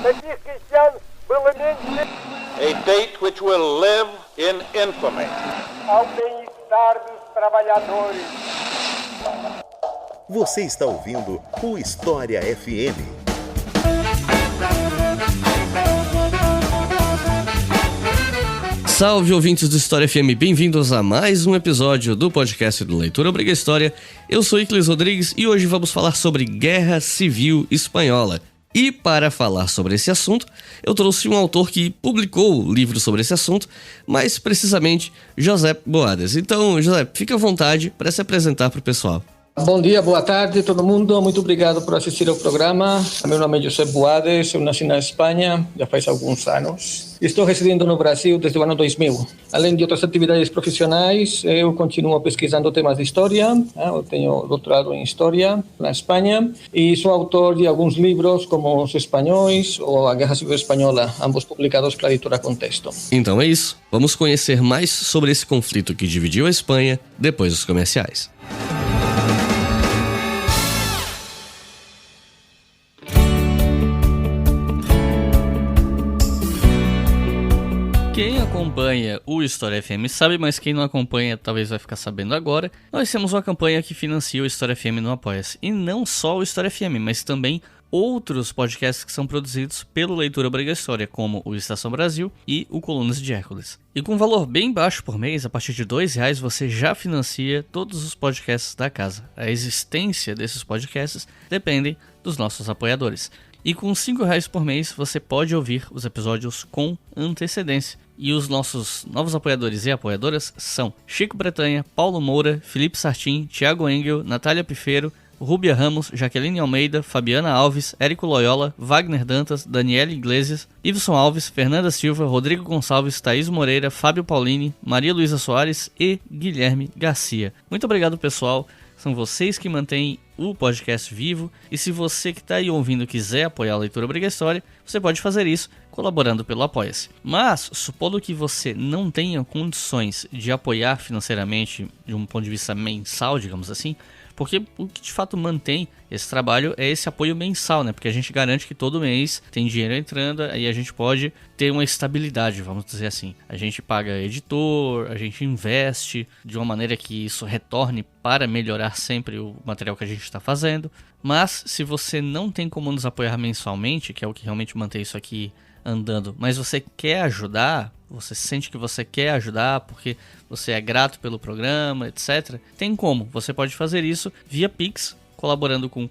A date which will live in infamy. Ao bem-estar dos trabalhadores. Você está ouvindo o História FM. Salve, ouvintes do História FM, bem-vindos a mais um episódio do podcast do Leitura Obriga História. Eu sou Iclis Rodrigues e hoje vamos falar sobre Guerra Civil Espanhola. E para falar sobre esse assunto, eu trouxe um autor que publicou livros sobre esse assunto, mais precisamente Josep Boades. Então, Josep, fica à vontade para se apresentar para o pessoal. Bom dia, boa tarde todo mundo, muito obrigado por assistir ao programa. Meu nome é Josep Boades, eu nasci na Espanha já faz alguns anos. Estou residindo no Brasil desde o ano 2000. Além de outras atividades profissionais, eu continuo pesquisando temas de história. Eu tenho doutorado em História na Espanha e sou autor de alguns livros como Os Espanhóis ou A Guerra Civil Espanhola, ambos publicados pela editora Contexto. Então é isso, vamos conhecer mais sobre esse conflito que dividiu a Espanha depois dos comerciais. Quem acompanha o História FM sabe, mas quem não acompanha talvez vai ficar sabendo agora. Nós temos uma campanha que financia o História FM no Apoia-se. E não só o História FM, mas também outros podcasts que são produzidos pelo Leitura Obriga História, como o Estação Brasil e o Colunas de Hércules. E com um valor bem baixo por mês, a partir de R$2, você já financia todos os podcasts da casa. A existência desses podcasts depende dos nossos apoiadores. E com R$5 por mês, você pode ouvir os episódios com antecedência. E os nossos novos apoiadores e apoiadoras são Chico Bretanha, Paulo Moura, Felipe Sartin, Thiago Engel, Natália Pifeiro, Rúbia Ramos, Jaqueline Almeida, Fabiana Alves, Érico Loyola, Wagner Dantas, Daniela Iglesias, Iveson Alves, Fernanda Silva, Rodrigo Gonçalves, Thaís Moreira, Fábio Paulini, Maria Luísa Soares e Guilherme Garcia. Muito obrigado, pessoal. São vocês que mantêm o podcast vivo. E se você que está aí ouvindo quiser apoiar a Leitura Obriga História, você pode fazer isso colaborando pelo Apoia-se. Mas, supondo que você não tenha condições de apoiar financeiramente de um ponto de vista mensal, digamos assim, porque o que de fato mantém esse trabalho é esse apoio mensal, né? Porque a gente garante que todo mês tem dinheiro entrando e a gente pode ter uma estabilidade, vamos dizer assim. A gente paga editor, a gente investe de uma maneira que isso retorne para melhorar sempre o material que a gente está fazendo. Mas se você não tem como nos apoiar mensalmente, que é o que realmente mantém isso aqui andando, mas você quer ajudar, você sente que você quer ajudar porque você é grato pelo programa, etc. Tem como, você pode fazer isso via Pix, colaborando com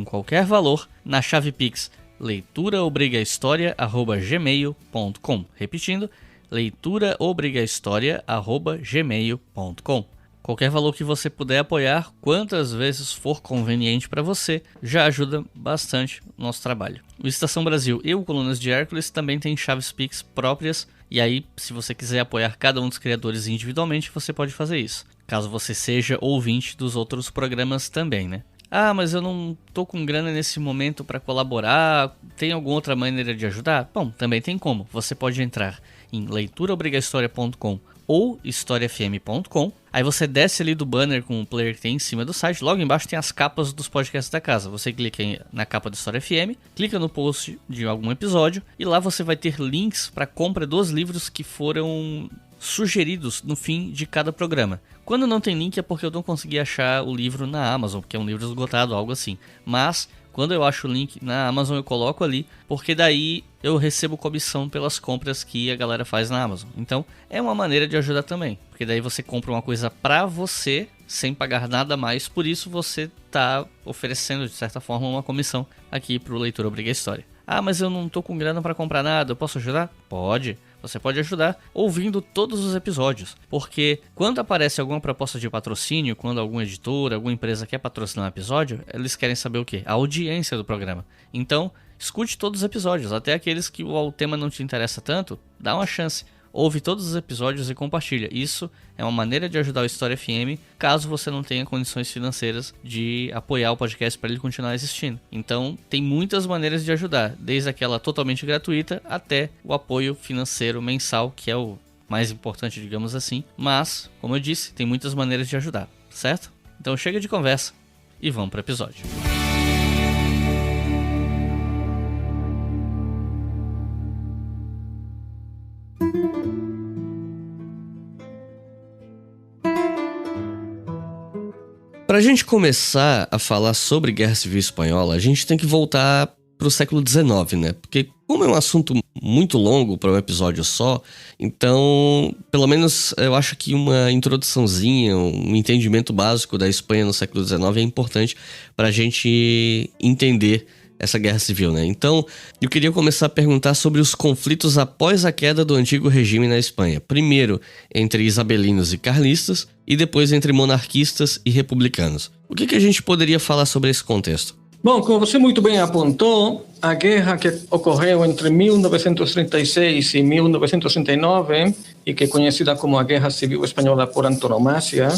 qualquer valor na chave Pix leituraobrigahistoria@gmail.com. Repetindo, leituraobrigahistoria@gmail.com. Qualquer valor que você puder apoiar, quantas vezes for conveniente para você, já ajuda bastante o nosso trabalho. O Estação Brasil e o Colunas de Hércules também têm chaves Pix próprias, e aí, se você quiser apoiar cada um dos criadores individualmente, você pode fazer isso. Caso você seja ouvinte dos outros programas também, né? Ah, mas eu não tô com grana nesse momento para colaborar, tem alguma outra maneira de ajudar? Bom, também tem como. Você pode entrar em leituraobrigahistoria.com ou historiafm.com. Aí você desce ali do banner com o player que tem em cima do site. Logo embaixo tem as capas dos podcasts da casa. Você clica na capa do História FM, clica no post de algum episódio e lá você vai ter links para compra dos livros que foram sugeridos no fim de cada programa. Quando não tem link é porque eu não consegui achar o livro na Amazon, porque é um livro esgotado, algo assim. Mas quando eu acho o link na Amazon eu coloco ali, porque daí eu recebo comissão pelas compras que a galera faz na Amazon. Então é uma maneira de ajudar também, porque daí você compra uma coisa pra você sem pagar nada mais, por isso você tá oferecendo de certa forma uma comissão aqui pro Leitura Obriga História. Ah, mas eu não tô com grana pra comprar nada, eu posso ajudar? Pode. Você pode ajudar ouvindo todos os episódios, porque quando aparece alguma proposta de patrocínio, quando alguma editora, alguma empresa quer patrocinar um episódio, eles querem saber o quê? A audiência do programa. Então, escute todos os episódios, até aqueles que o tema não te interessa tanto, dá uma chance. Ouve todos os episódios e compartilha. Isso é uma maneira de ajudar o História FM, caso você não tenha condições financeiras de apoiar o podcast para ele continuar existindo. Então, tem muitas maneiras de ajudar, desde aquela totalmente gratuita até o apoio financeiro mensal, que é o mais importante, digamos assim. Mas, como eu disse, tem muitas maneiras de ajudar, certo? Então chega de conversa e vamos para o episódio. Para a gente começar a falar sobre Guerra Civil Espanhola, a gente tem que voltar para o século XIX, né? Porque como é um assunto muito longo para um episódio só, então, pelo menos eu acho que uma introduçãozinha, um entendimento básico da Espanha no século XIX é importante para a gente entender essa guerra civil, né? Então, eu queria começar a perguntar sobre os conflitos após a queda do antigo regime na Espanha. Primeiro, entre isabelinos e carlistas, e depois entre monarquistas e republicanos. O que a gente poderia falar sobre esse contexto? Bom, como você muito bem apontou, a guerra que ocorreu entre 1936 e 1939, e que é conhecida como a Guerra Civil Espanhola por antonomasia,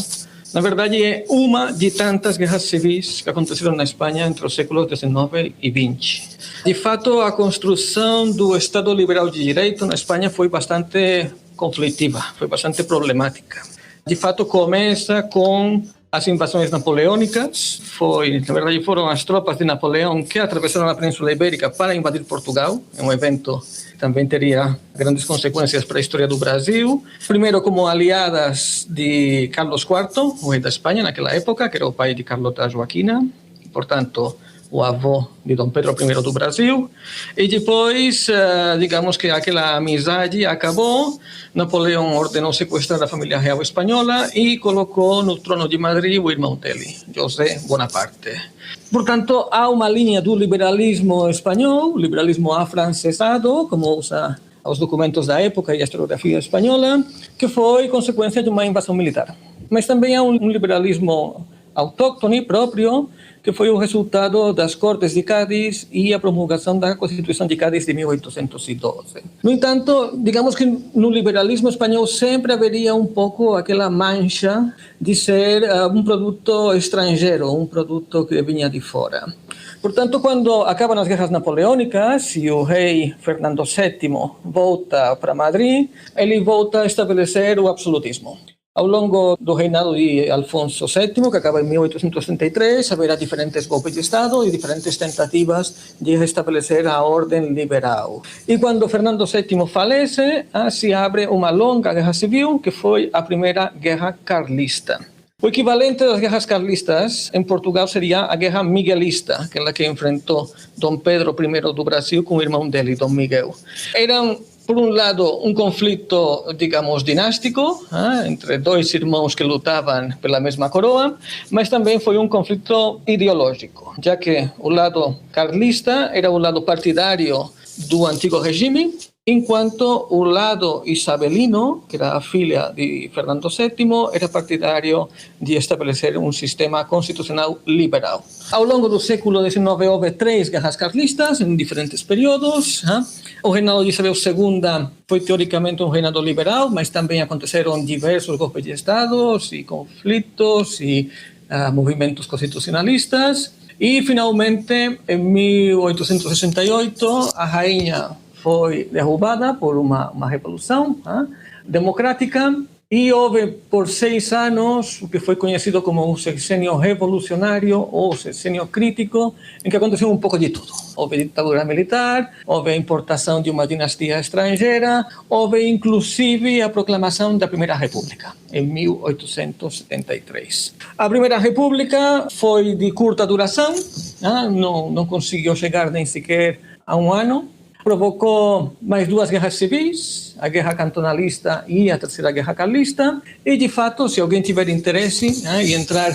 na verdade é uma de tantas guerras civis que aconteceram na Espanha entre os séculos XIX e XX. De fato, a construção do Estado Liberal de Direito na Espanha foi bastante conflitiva, foi bastante problemática. De fato, começa com as invasões napoleônicas. Na verdade, foram as tropas de Napoleão que atravessaram a Península Ibérica para invadir Portugal. É um evento que também teria grandes consequências para a história do Brasil. Primeiro, como aliadas de Carlos IV, o rei da Espanha naquela época, que era o pai de Carlota Joaquina, e, portanto, o avô de Dom Pedro I do Brasil. E depois, digamos que aquela amizade acabou. Napoleão ordenou sequestrar a família real espanhola e colocou no trono de Madrid o irmão dele, José Bonaparte. Portanto, há uma linha do liberalismo espanhol, liberalismo afrancesado, como usa os documentos da época e a historiografia espanhola, que foi consequência de uma invasão militar. Mas também há um liberalismo autóctone próprio, que foi o resultado das Cortes de Cádiz e a promulgação da Constituição de Cádiz de 1812. No entanto, digamos que no liberalismo espanhol sempre haveria um pouco aquela mancha de ser um produto estrangeiro, um produto que vinha de fora. Portanto, quando acabam as guerras napoleônicas e o rei Fernando VII volta para Madrid, ele volta a estabelecer o absolutismo. Ao longo do reinado de Alfonso VII, que acaba em 1833, haverá diferentes golpes de Estado e diferentes tentativas de restabelecer a ordem liberal. E quando Fernando VII falece, se abre uma longa guerra civil, que foi a primeira guerra carlista. O equivalente das guerras carlistas em Portugal seria a guerra miguelista, aquela que enfrentou Dom Pedro I do Brasil com o irmão dele, Dom Miguel. Eram, por um lado, um conflito, digamos, dinástico, entre dois irmãos que lutavam pela mesma coroa, mas também foi um conflito ideológico, já que o lado carlista era o lado partidário do antigo regime, enquanto o lado isabelino, que era a filha de Fernando VII, era partidário de estabelecer um sistema constitucional liberal. Ao longo do século XIX houve 3 guerras carlistas em diferentes períodos. O reinado de Isabel II foi teoricamente um reinado liberal, mas também aconteceram diversos golpes de Estado e conflitos e movimentos constitucionalistas. E, finalmente, em 1868, a rainha foi derrubada por uma revolução democrática e houve por 6 anos o que foi conhecido como um sexênio revolucionário ou sexênio crítico, em que aconteceu um pouco de tudo. Houve ditadura militar, houve a importação de uma dinastia estrangeira, houve inclusive a proclamação da Primeira República, em 1873. A Primeira República foi de curta duração, não conseguiu chegar nem sequer a um ano. Provocou mais 2 guerras civis, a Guerra Cantonalista e a Terceira Guerra Carlista. E, de fato, se alguém tiver interesse em entrar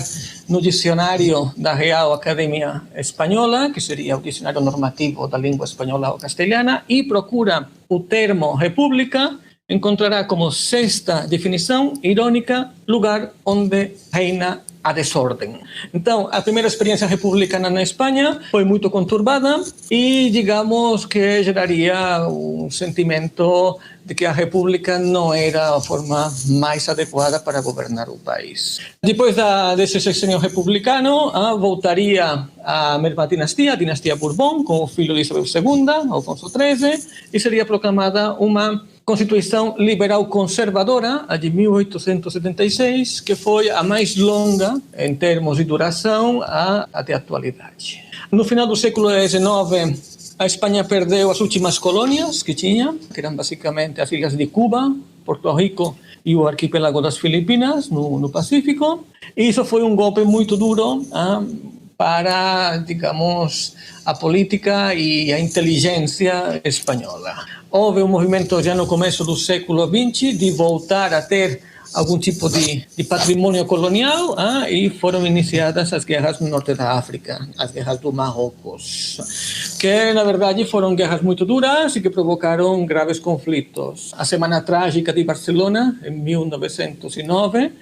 no dicionário da Real Academia Espanhola, que seria o dicionário normativo da língua espanhola ou castelhana, e procura o termo república, encontrará como 6ª definição irônica lugar onde reina a desordem. Então, a primeira experiência republicana na Espanha foi muito conturbada e, digamos, que geraria um sentimento de que a república não era a forma mais adequada para governar o país. Depois desse sexênio republicano, voltaria a mesma dinastia, a dinastia Bourbon, com o filho de Isabel II, Alfonso XIII, e seria proclamada uma Constituição Liberal Conservadora, a de 1876, que foi a mais longa em termos de duração até a atualidade. No final do século XIX, A Espanha perdeu as últimas colônias que tinha, que eram basicamente as ilhas de Cuba, Porto Rico e o arquipélago das Filipinas, no Pacífico. E isso foi um golpe muito duro para, digamos, a política e a inteligência espanhola. Houve um movimento já no começo do século XX de voltar a ter algum tipo de patrimônio colonial e foram iniciadas as guerras no norte da África, as guerras do Marrocos, que na verdade foram guerras muito duras e que provocaram graves conflitos. A Semana Trágica de Barcelona, em 1909,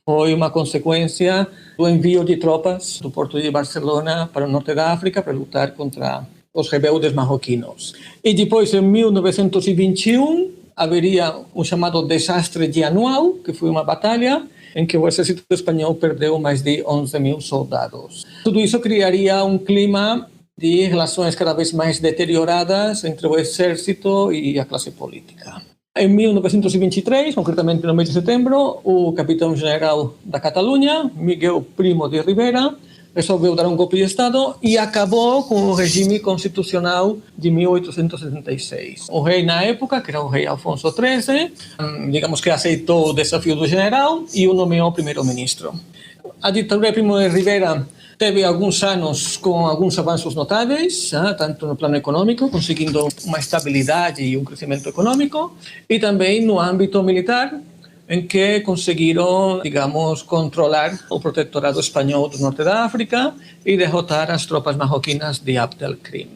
foi uma consequência do envio de tropas do porto de Barcelona para o norte da África para lutar contra os rebeldes marroquinos. E depois, em 1921, haveria um chamado Desastre de Anual, que foi uma batalha em que o exército espanhol perdeu mais de 11 mil soldados. Tudo isso criaria um clima de relações cada vez mais deterioradas entre o exército e a classe política. Em 1923, concretamente no mês de setembro, o capitão-general da Catalunha, Miguel Primo de Rivera, resolveu dar um golpe de Estado e acabou com o regime constitucional de 1876. O rei na época, que era o rei Afonso XIII, digamos que aceitou o desafio do general e o nomeou primeiro-ministro. A ditadura de Primo de Rivera teve alguns anos com alguns avanços notáveis, tanto no plano econômico, conseguindo uma estabilidade e um crescimento econômico, e também no âmbito militar, em que conseguiram, digamos, controlar o protetorado espanhol do norte da África e derrotar as tropas marroquinas de Abd el-Krim.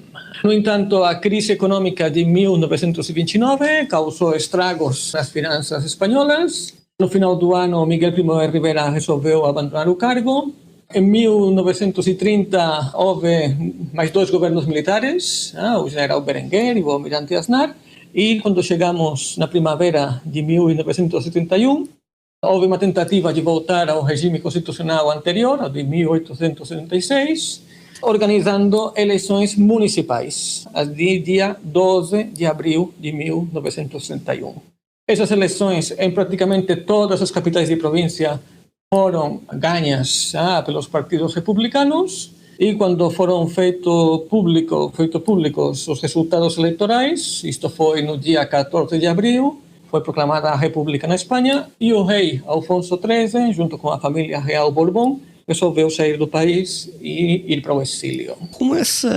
No entanto, a crise econômica de 1929 causou estragos nas finanças espanholas. No final do ano, Miguel Primo de Rivera resolveu abandonar o cargo. Em 1930, houve mais dois governos militares, o general Berenguer e o almirante Aznar. E quando chegamos na primavera de 1971, houve uma tentativa de voltar ao regime constitucional anterior, ao de 1876, organizando eleições municipais, de dia 12 de abril de 1961. Essas eleições, em praticamente todas as capitais de província, foram ganhas pelos partidos republicanos. E quando foram feitos públicos os resultados eleitorais, isto foi no dia 14 de abril, foi proclamada a República na Espanha e o rei Afonso XIII, junto com a família real Borbón, resolveu sair do país e ir para o exílio. Com essa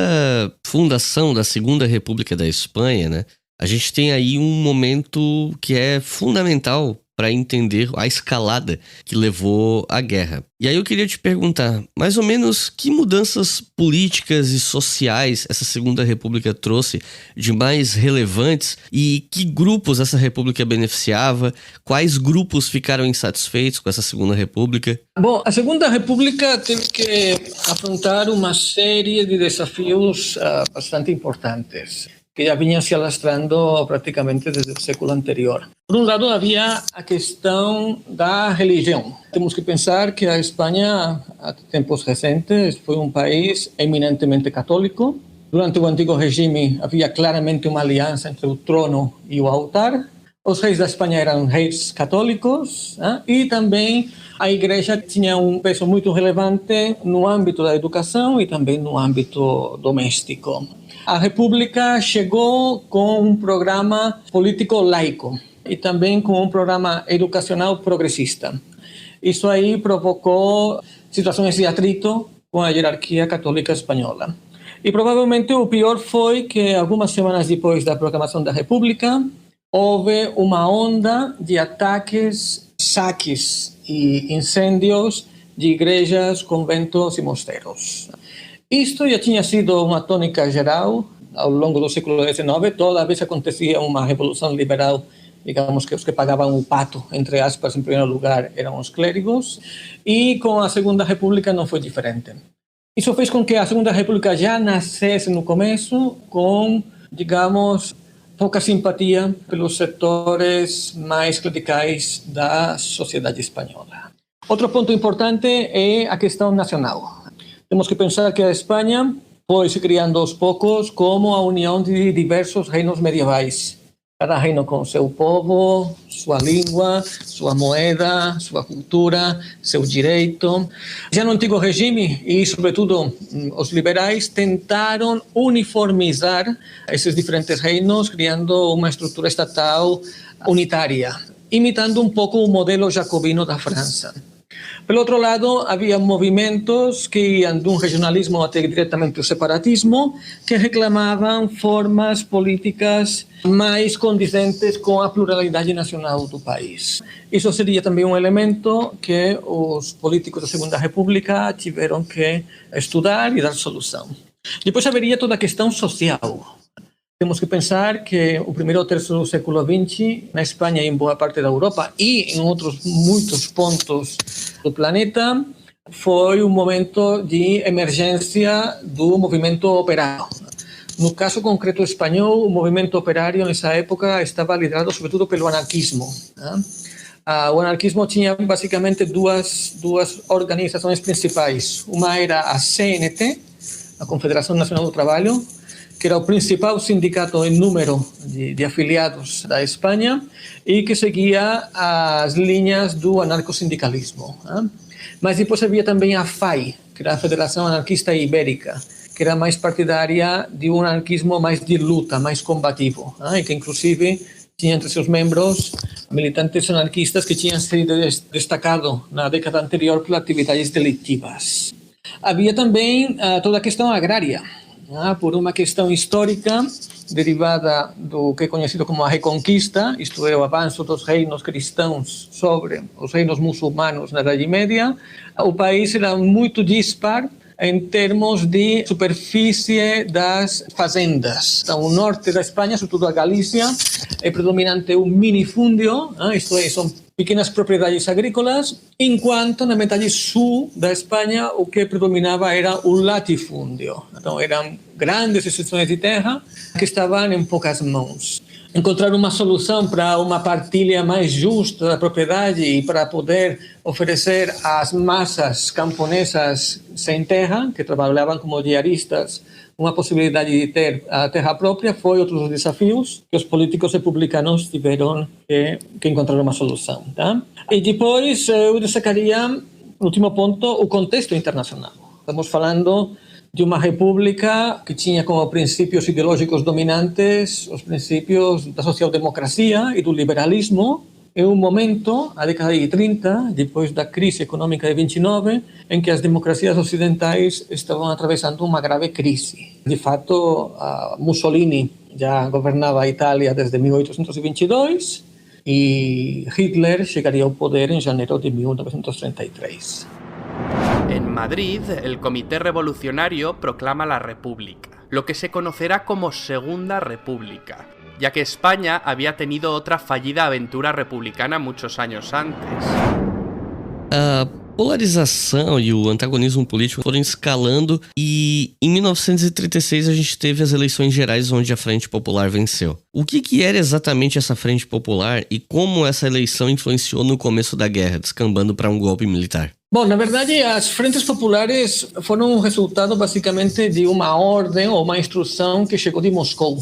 fundação da Segunda República da Espanha, né, a gente tem aí um momento que é fundamental para entender a escalada que levou à guerra. E aí eu queria te perguntar, mais ou menos, que mudanças políticas e sociais essa Segunda República trouxe de mais relevantes e que grupos essa República beneficiava? Quais grupos ficaram insatisfeitos com essa Segunda República? Bom, a Segunda República teve que afrontar uma série de desafios bastante importantes, que já vinha se alastrando praticamente desde o século anterior. Por um lado, havia a questão da religião. Temos que pensar que a Espanha, há tempos recentes, foi um país eminentemente católico. Durante o antigo regime, havia claramente uma aliança entre o trono e o altar. Os reis da Espanha eram reis católicos, e também a igreja tinha um peso muito relevante no âmbito da educação e também no âmbito doméstico. A República chegou com um programa político laico e também com um programa educacional progressista. Isso aí provocou situações de atrito com a hierarquia católica espanhola. E provavelmente o pior foi que algumas semanas depois da proclamação da República, houve uma onda de ataques, saques e incêndios de igrejas, conventos e mosteiros. Isto já tinha sido uma tônica geral ao longo do século XIX. Toda vez acontecia uma revolução liberal, digamos que os que pagavam o pato, entre aspas, em primeiro lugar, eram os clérigos. E com a Segunda República não foi diferente. Isso fez com que a Segunda República já nascesse no começo com, digamos, pouca simpatia pelos setores mais clericais da sociedade espanhola. Outro ponto importante é a questão nacional. Temos que pensar que a Espanha foi se criando aos poucos como a união de diversos reinos medievais. cada reino com seu povo, sua língua, sua moeda, sua cultura, seu direito. Já no antigo regime, e sobretudo os liberais, tentaram uniformizar esses diferentes reinos, criando uma estrutura estatal unitária, imitando um pouco o modelo jacobino da França. Pelo outro lado, havia movimentos que iam de um regionalismo até diretamente o separatismo, que reclamavam formas políticas mais condizentes com a pluralidade nacional do país. Isso seria também um elemento que os políticos da Segunda República tiveram que estudar e dar solução. Depois haveria toda a questão social. Temos que pensar que o primeiro terço do século XX, na Espanha e em boa parte da Europa e em outros muitos pontos do planeta, foi um momento de emergência do movimento operário. No caso concreto espanhol, o movimento operário nessa época estava liderado sobretudo pelo anarquismo. O anarquismo tinha basicamente duas organizações principais. Uma era a CNT, a Confederação Nacional do Trabalho, que era o principal sindicato em número de afiliados da Espanha e que seguia as linhas do anarcossindicalismo. Mas depois havia também a FAI, que era a Federação Anarquista Ibérica, que era mais partidária de um anarquismo mais de luta, mais combativo, e que inclusive tinha entre seus membros militantes anarquistas que tinham sido destacados na década anterior por atividades delictivas. Havia também toda a questão agrária, por uma questão histórica derivada do que é conhecido como a Reconquista, isto é, o avanço dos reinos cristãos sobre os reinos muçulmanos na Idade Média. O país era muito dispar em termos de superfície das fazendas. Então, o norte da Espanha, sobretudo a Galícia, é predominante o minifúndio, isto é, são pequenas propriedades agrícolas, enquanto na metade sul da Espanha o que predominava era o latifúndio. Então, eram grandes extensões de terra que estavam em poucas mãos. Encontrar uma solução para uma partilha mais justa da propriedade e para poder oferecer às massas camponesas sem terra, que trabalhavam como diaristas, uma possibilidade de ter a terra própria, foi outro dos desafios que os políticos republicanos tiveram que encontrar uma solução. Tá? E depois eu destacaria, no último ponto, o contexto internacional. Estamos falando de uma república que tinha como princípios ideológicos dominantes os princípios da social-democracia e do liberalismo, em um momento, a década de 30, depois da crise econômica de 29, em que as democracias ocidentais estavam atravessando uma grave crise. De fato, Mussolini já governava a Itália desde 1822 e Hitler chegaria ao poder em janeiro de 1933. En Madrid, el Comité Revolucionario proclama la República, lo que se conocerá como Segunda República, ya que España había tenido otra fallida aventura republicana muchos años antes. A polarização e o antagonismo político foram escalando e em 1936 a gente teve as eleições gerais onde a Frente Popular venceu. O que era exatamente essa Frente Popular e como essa eleição influenciou no começo da guerra, descambando para um golpe militar? Bom, na verdade, as frentes populares foram um resultado basicamente de uma ordem ou uma instrução que chegou de Moscou.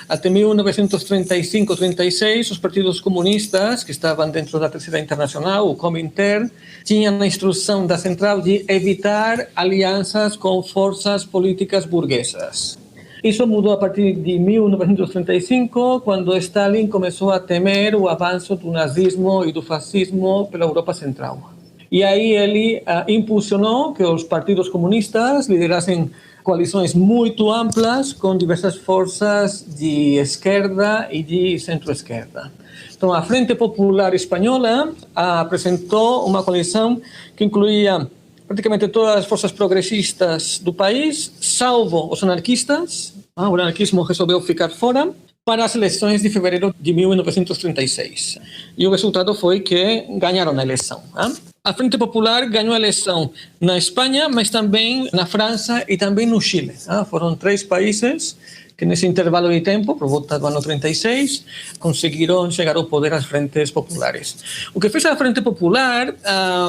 Até 1935-36, os partidos comunistas, que estavam dentro da Terceira Internacional, o Comintern, tinham a instrução da Central de evitar alianças com forças políticas burguesas. Isso mudou a partir de 1935, quando Stalin começou a temer o avanço do nazismo e do fascismo pela Europa Central. E aí ele impulsionou que os partidos comunistas liderassem coalições muito amplas com diversas forças de esquerda e de centro-esquerda. Então, a Frente Popular Espanhola apresentou uma coalição que incluía praticamente todas as forças progressistas do país, salvo os anarquistas. O anarquismo resolveu ficar fora para as eleições de fevereiro de 1936. E o resultado foi que ganharam a eleição. A Frente Popular ganhou a eleição na Espanha, mas também na França e também no Chile. Foram 3 países que nesse intervalo de tempo, por volta do ano 36, conseguiram chegar ao poder as frentes populares. O que fez a Frente Popular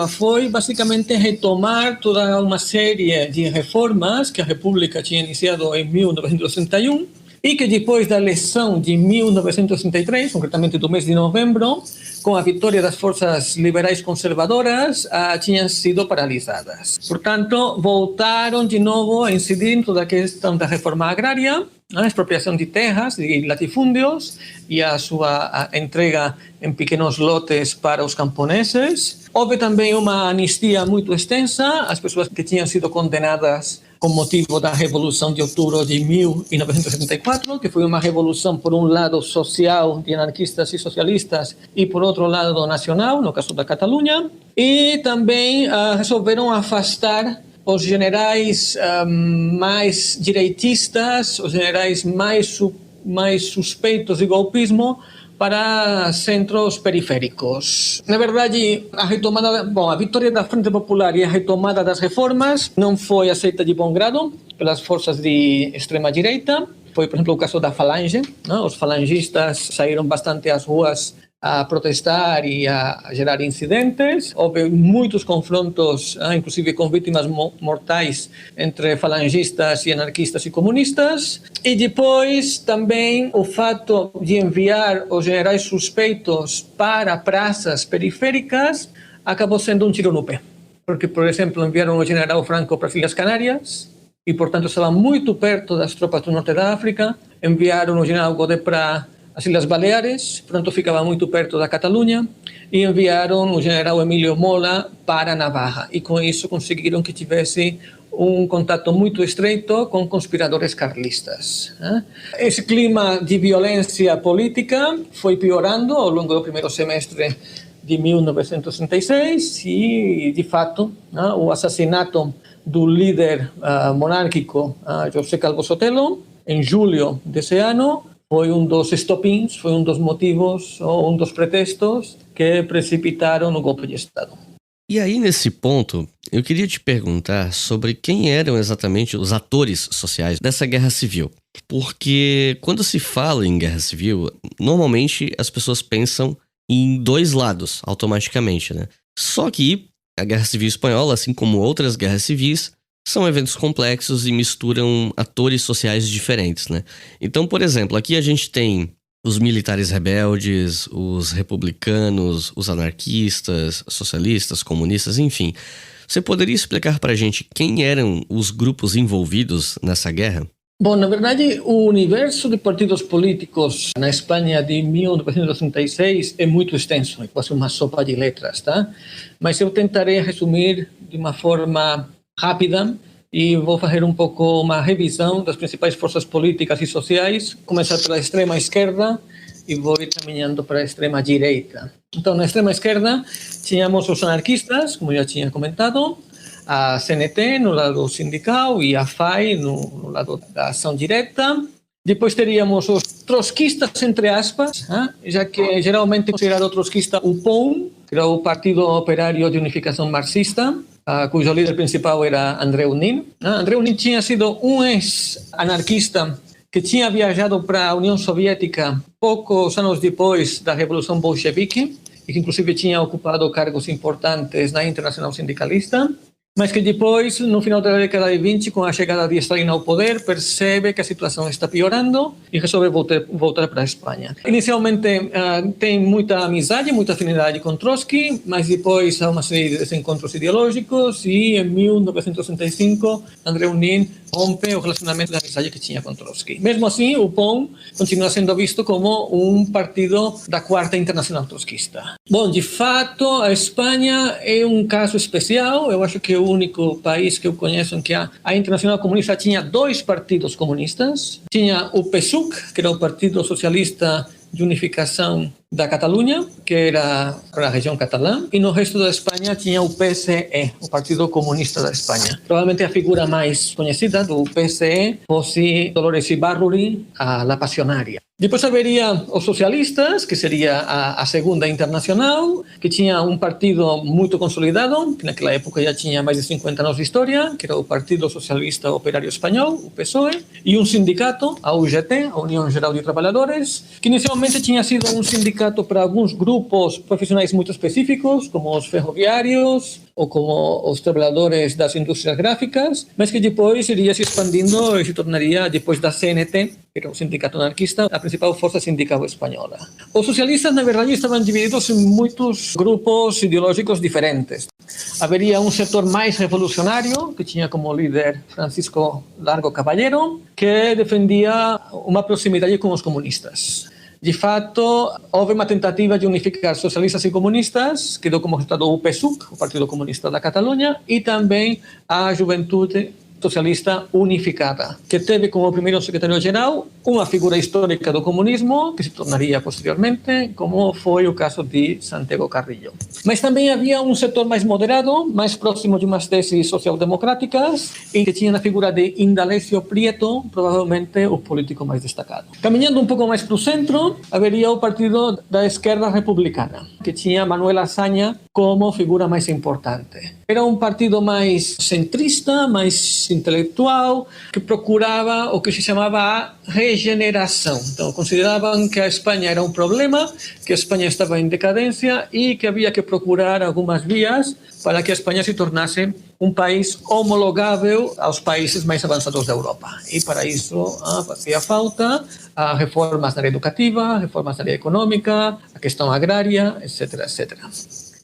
foi basicamente retomar toda uma série de reformas que a República tinha iniciado em 1931 e que depois da eleição de 1963, concretamente do mês de novembro, com a vitória das forças liberais conservadoras, tinham sido paralisadas. Portanto, voltaram de novo a incidir em toda a questão da reforma agrária, a expropriação de terras e latifúndios e a sua entrega em pequenos lotes para os camponeses. Houve também uma anistia muito extensa às pessoas que tinham sido condenadas com motivo da Revolução de Outubro de 1974, que foi uma revolução, por um lado, social, de anarquistas e socialistas, e, por outro lado, nacional, no caso da Catalunha. E também resolveram afastar os generais mais direitistas, os generais mais suspeitos de golpismo, para centros periféricos. Na verdade, a vitória da Frente Popular e a retomada das reformas não foi aceita de bom grado pelas forças de extrema-direita. Foi, por exemplo, o caso da Falange. Os falangistas saíram bastante às ruas a protestar e a gerar incidentes. Houve muitos confrontos, inclusive com vítimas mortais, entre falangistas e anarquistas e comunistas. E depois também o fato de enviar os generais suspeitos para praças periféricas acabou sendo um tiro no pé. Porque, por exemplo, enviaram o general Franco para as Ilhas Canárias e, portanto, estava muito perto das tropas do norte da África. Enviaram o general Godet para as Ilhas Baleares, portanto ficava muito perto da Catalunha, e enviaram o general Emílio Mola para Navarra, e com isso conseguiram que tivesse um contato muito estreito com conspiradores carlistas. Esse clima de violência política foi piorando ao longo do primeiro semestre de 1966 e, de fato, o assassinato do líder monárquico José Calvo Sotelo, em julho desse ano, foi um dos estopins, foi um dos motivos, ou um dos pretextos que precipitaram o golpe de Estado. E aí, nesse ponto, eu queria te perguntar sobre quem eram exatamente os atores sociais dessa guerra civil. Porque quando se fala em guerra civil, normalmente as pessoas pensam em dois lados, automaticamente, né? Só que a Guerra Civil Espanhola, assim como outras guerras civis, são eventos complexos e misturam atores sociais diferentes, né? Então, por exemplo, aqui a gente tem os militares rebeldes, os republicanos, os anarquistas, socialistas, comunistas, enfim. Você poderia explicar pra gente quem eram os grupos envolvidos nessa guerra? Bom, na verdade, o universo de partidos políticos na Espanha de 1936 é muito extenso, é quase uma sopa de letras, tá? Mas eu tentarei resumir de uma forma rápida e vou fazer um pouco uma revisão das principais forças políticas e sociais, começar pela extrema esquerda e vou ir caminhando para a extrema direita. Então, na extrema esquerda, tínhamos os anarquistas, como já tinha comentado, a CNT no lado sindical e a FAI no lado da ação direta. Depois teríamos os trotskistas, entre aspas, já que geralmente considerado trotskista o POUM, que era o Partido Operário de Unificação Marxista, cujo líder principal era Andreu Nin. Andreu Nin tinha sido um ex-anarquista que tinha viajado para a União Soviética poucos anos depois da Revolução Bolchevique e que inclusive tinha ocupado cargos importantes na Internacional Sindicalista, mas que depois, no final da década de 20, com a chegada de Stalin ao poder, percebe que a situação está piorando e resolve voltar para a Espanha. Inicialmente tem muita amizade, muita afinidade com Trotsky, mas depois há uma série de desencontros ideológicos e em 1965 Andreu Nin rompe o relacionamento de amizade que tinha com Trotsky. Mesmo assim, o POUM continua sendo visto como um partido da quarta internacional trotskista. Bom, de fato, a Espanha é um caso especial. Eu acho que é o único país que eu conheço em que a Internacional Comunista tinha dois partidos comunistas. Tinha o PSUC, que era o Partido Socialista de Unificação da Catalunha, que era para a região catalã, e no resto da Espanha tinha o PSE, o Partido Comunista da Espanha. Provavelmente a figura mais conhecida do PSE fosse Dolores Ibarruri, a La Pasionaria. Depois haveria os socialistas, que seria a Segunda Internacional, que tinha um partido muito consolidado, que naquela época já tinha mais de 50 anos de história, que era o Partido Socialista Operário Espanhol, o PSOE, e um sindicato, a UGT, a União Geral de Trabalhadores, que inicialmente tinha sido um sindicato sindicato para alguns grupos profissionais muito específicos, como os ferroviários ou como os trabalhadores das indústrias gráficas, mas que depois iria se expandindo e se tornaria, depois da CNT, que era um sindicato anarquista, a principal força sindical espanhola. Os socialistas, na verdade, estavam divididos em muitos grupos ideológicos diferentes. Haveria um setor mais revolucionário, que tinha como líder Francisco Largo Caballero, que defendia uma proximidade com os comunistas. De fato, houve uma tentativa de unificar socialistas e comunistas, que deu como resultado o PSUC, o Partido Comunista da Catalunha, e também a Juventude Socialista Unificada, que teve como primeiro secretário-geral uma figura histórica do comunismo, que se tornaria posteriormente, como foi o caso de Santiago Carrillo. Mas também havia um setor mais moderado, mais próximo de umas teses social-democráticas, e que tinha a figura de Indalecio Prieto, provavelmente o político mais destacado. Caminhando um pouco mais para o centro, haveria o Partido da Esquerda Republicana, que tinha Manuel Azaña como figura mais importante. Era um partido mais centrista, mais intelectual, que procurava o que se chamava a regeneração. Então, consideravam que a Espanha era um problema, que a Espanha estava em decadência e que havia que procurar algumas vias para que a Espanha se tornasse um país homologável aos países mais avançados da Europa. E para isso fazia falta reformas na área educativa, reformas na área econômica, a questão agrária, etc., etc.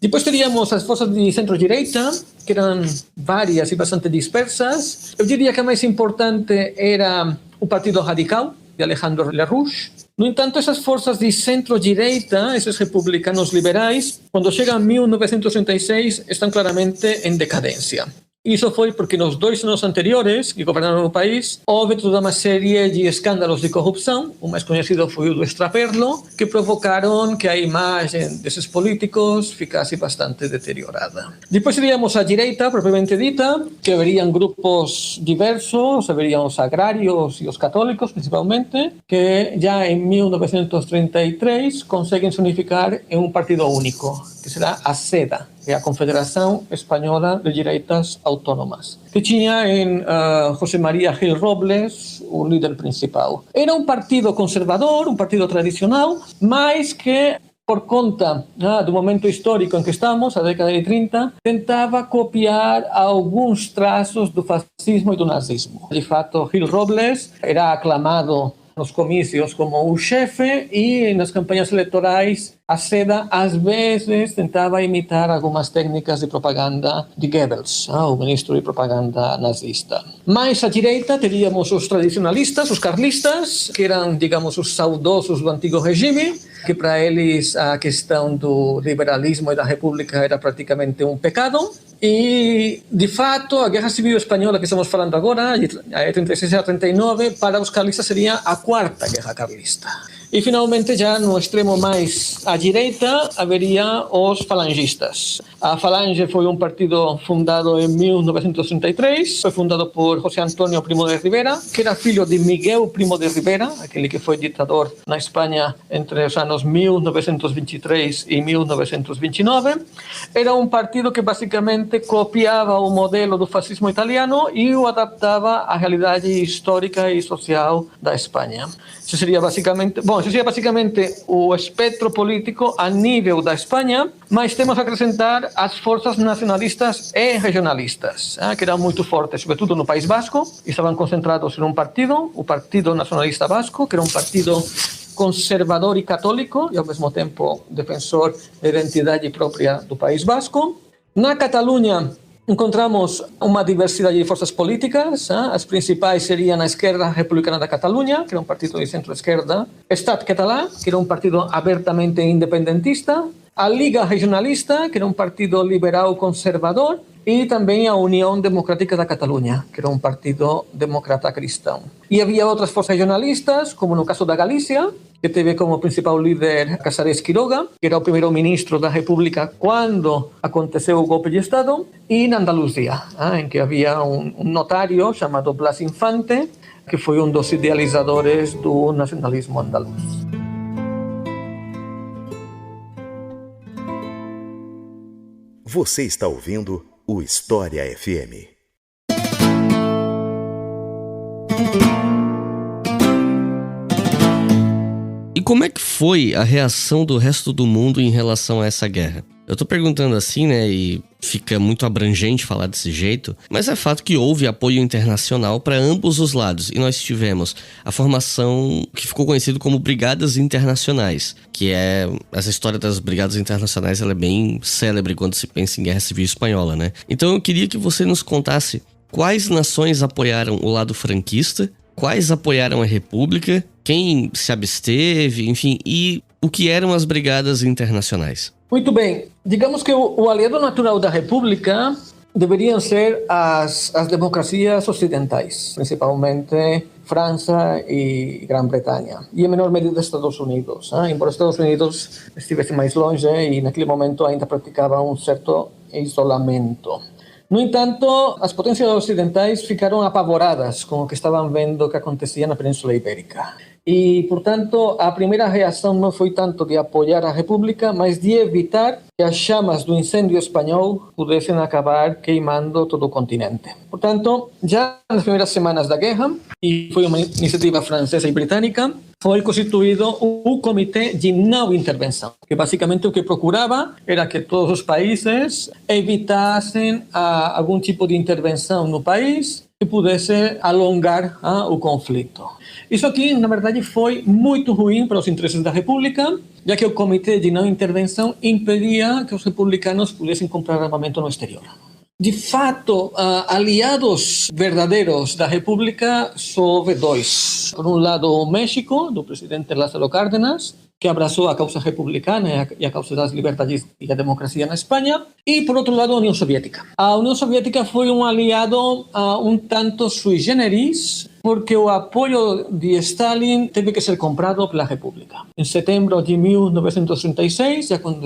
Depois teríamos as forças de centro-direita, que eram várias e bastante dispersas. Eu diria que a mais importante era o Partido Radical, de Alejandro Lerroux. No entanto, essas forças de centro-direita, esses republicanos liberais, quando chegam a 1936, estão claramente em decadência. Isso foi porque nos 2 anos anteriores que governaram o país, houve toda uma série de escândalos de corrupção, o mais conhecido foi o do Extraperlo, que provocaram que a imagem desses políticos ficasse bastante deteriorada. Depois teríamos a direita, propriamente dita, que haveriam grupos diversos, haveriam os agrários e os católicos, principalmente, que já em 1933 conseguem se unificar em um partido único, que será a SEDA, que é a Confederação Espanhola de Direitas Autónomas, que tinha em José María Gil Robles o líder principal. Era um partido conservador, um partido tradicional, mas que, por conta do momento histórico em que estamos, a década de 30, tentava copiar alguns traços do fascismo e do nazismo. De fato, Gil Robles era aclamado nos comícios como o chefe e nas campanhas eleitorais a SEDA às vezes tentava imitar algumas técnicas de propaganda de Goebbels, o ministro de propaganda nazista. Mais à direita teríamos os tradicionalistas, os carlistas, que eram, digamos, os saudosos do antigo regime, que para eles a questão do liberalismo e da república era praticamente um pecado. E, de fato, a Guerra Civil Espanhola que estamos falando agora, de 36 a 39, para os carlistas seria a quarta Guerra Carlista. E, finalmente, já no extremo mais à direita, haveria os falangistas. A Falange foi um partido fundado em 1933, foi fundado por José Antonio Primo de Rivera, que era filho de Miguel Primo de Rivera, aquele que foi ditador na Espanha entre os anos 1923 e 1929. Era um partido que, basicamente, copiava o modelo do fascismo italiano e o adaptava à realidade histórica e social da Espanha. Isso seria basicamente o espectro político a nível da Espanha, mas temos a acrescentar as forças nacionalistas e regionalistas, que eram muito fortes, sobretudo no País Vasco, e estavam concentrados em um partido, o Partido Nacionalista Vasco, que era um partido conservador e católico, e ao mesmo tempo defensor da identidade própria do País Vasco. Na Catalunha, encontramos uma diversidade de forças políticas. As principais seriam a Esquerda Republicana da Catalunha, que era um partido de centro-esquerda, Estat Català, que era um partido abertamente independentista, a Liga Regionalista, que era um partido liberal conservador, e também a União Democrática da Catalunha, que era um partido democrata cristão. E havia outras forças regionalistas, como no caso da Galícia, que teve como principal líder Casares Quiroga, que era o primeiro-ministro da República quando aconteceu o golpe de Estado, e na Andaluzia, em que havia um notário chamado Blas Infante, que foi um dos idealizadores do nacionalismo andaluz. Você está ouvindo o História FM. E como é que foi a reação do resto do mundo em relação a essa guerra? Eu tô perguntando assim, né, e fica muito abrangente falar desse jeito, mas é fato que houve apoio internacional para ambos os lados, e nós tivemos a formação que ficou conhecido como Brigadas Internacionais, que é essa história das Brigadas Internacionais, ela é bem célebre quando se pensa em Guerra Civil Espanhola, né? Então eu queria que você nos contasse quais nações apoiaram o lado franquista, quais apoiaram a República, quem se absteve, enfim, e o que eram as Brigadas Internacionais. Muito bem. Digamos que o aliado natural da República deveriam ser as democracias ocidentais, principalmente França e Grã-Bretanha, e em menor medida Estados Unidos. Embora Estados Unidos estivesse mais longe e naquele momento ainda praticava um certo isolamento. No entanto, as potências ocidentais ficaram apavoradas com o que estavam vendo que acontecia na Península Ibérica. E, portanto, a primeira reação não foi tanto de apoiar a República, mas de evitar que as chamas do incêndio espanhol pudessem acabar queimando todo o continente. Portanto, já nas primeiras semanas da guerra, e foi uma iniciativa francesa e britânica, foi constituído o Comitê de Não Intervenção, que basicamente o que procurava era que todos os países evitassem algum tipo de intervenção no país que pudesse alongar o conflito. Isso aqui, na verdade, foi muito ruim para os interesses da República, já que o Comitê de Não Intervenção impedia que os republicanos pudessem comprar armamento no exterior. De fato, aliados verdadeiros da República só houve dois. Por um lado, o México, do presidente Lázaro Cárdenas, que abraçou a causa republicana e a causa das liberdades e a democracia na Espanha, e, por outro lado, a União Soviética. A União Soviética foi um aliado um tanto sui generis, porque o apoio de Stalin teve que ser comprado pela República. Em setembro de 1936, já quando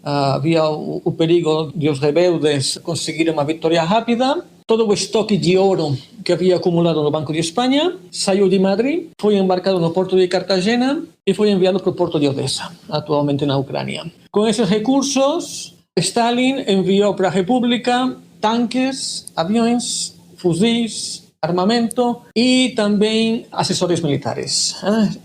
havia o perigo de os rebeldes conseguirem uma vitória rápida, todo o estoque de ouro que havia acumulado no Banco de Espanha saiu de Madrid, foi embarcado no porto de Cartagena e foi enviado para o porto de Odessa, atualmente na Ucrânia. Com esses recursos, Stalin enviou para a República tanques, aviões, fuzis, armamento e também assessores militares.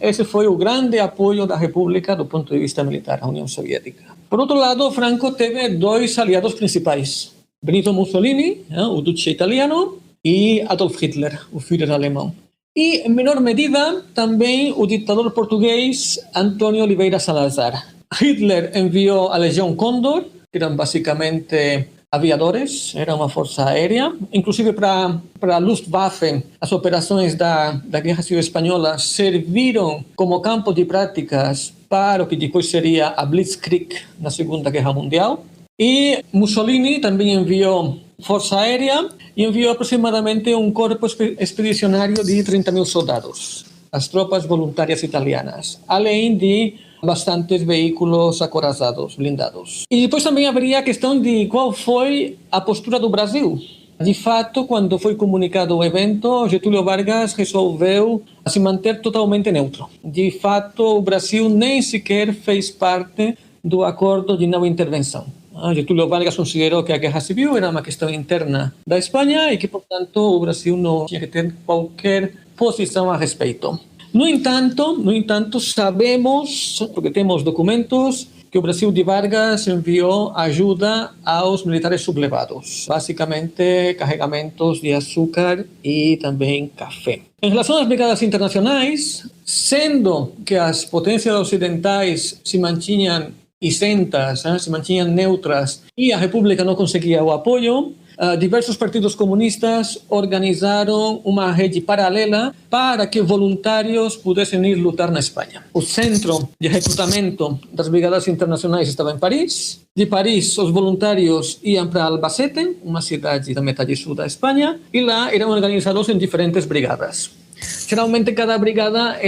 Esse foi o grande apoio da República do ponto de vista militar, a União Soviética. Por outro lado, Franco teve dois aliados principais, Benito Mussolini, o duce italiano, e Adolf Hitler, o Führer alemão. E, em menor medida, também o ditador português Antônio Oliveira Salazar. Hitler enviou a Legião Condor, que eram basicamente aviadores, era uma força aérea, inclusive para a Luftwaffe, as operações da Guerra Civil Espanhola serviram como campo de práticas para o que depois seria a Blitzkrieg na Segunda Guerra Mundial. E Mussolini também enviou força aérea e enviou aproximadamente um corpo expedicionário de 30.000 soldados, as tropas voluntárias italianas, além de bastantes veículos acorazados, blindados. E depois também haveria a questão de qual foi a postura do Brasil. De fato, quando foi comunicado o evento, Getúlio Vargas resolveu se manter totalmente neutro. De fato, o Brasil nem sequer fez parte do acordo de não intervenção. Getúlio Vargas considerou que a guerra civil era uma questão interna da Espanha e que, portanto, o Brasil não tinha que ter qualquer posição a respeito. No entanto, sabemos, porque temos documentos, que o Brasil de Vargas enviou ajuda aos militares sublevados, basicamente carregamentos de açúcar e também café. Em relação às brigadas internacionais, sendo que as potências ocidentais se mantinham isentas, se mantinham neutras e a República não conseguia o apoio, diversos partidos comunistas organizaram uma rede paralela para que voluntários pudessem ir lutar na Espanha. O centro de recrutamento das brigadas internacionais estava em Paris. De Paris, os voluntários iam para Albacete, uma cidade da metade sul da Espanha, e lá eram organizados em diferentes brigadas. Geralmente, cada brigada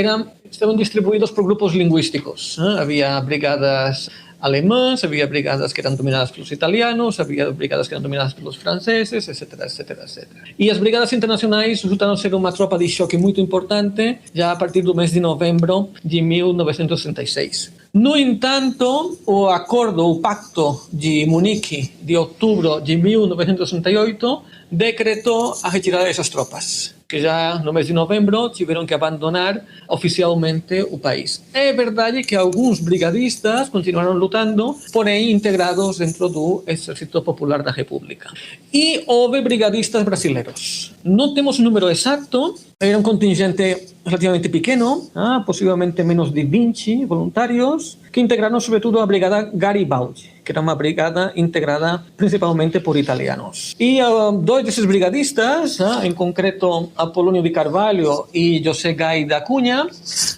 estavam distribuídos por grupos linguísticos. Havia brigadas alemãs, havia brigadas que eram dominadas pelos italianos, havia brigadas que eram dominadas pelos franceses, etc, etc, etc. E as brigadas internacionais resultaram ser uma tropa de choque muito importante já a partir do mês de novembro de 1966. No entanto, o Pacto de Munique de outubro de 1968 decretou a retirada dessas tropas. que já no mês de novembro tiveram que abandonar oficialmente o país. É verdade que alguns brigadistas continuaram lutando, porém integrados dentro do Exército Popular da República. E houve brigadistas brasileiros. Não temos um número exato, era um contingente relativamente pequeno, possivelmente menos de 20 voluntários, que integraram sobretudo a Brigada Garibaldi, que era uma brigada integrada principalmente por italianos. E dois desses brigadistas, em concreto Apolônio de Carvalho e José Gai da Cunha,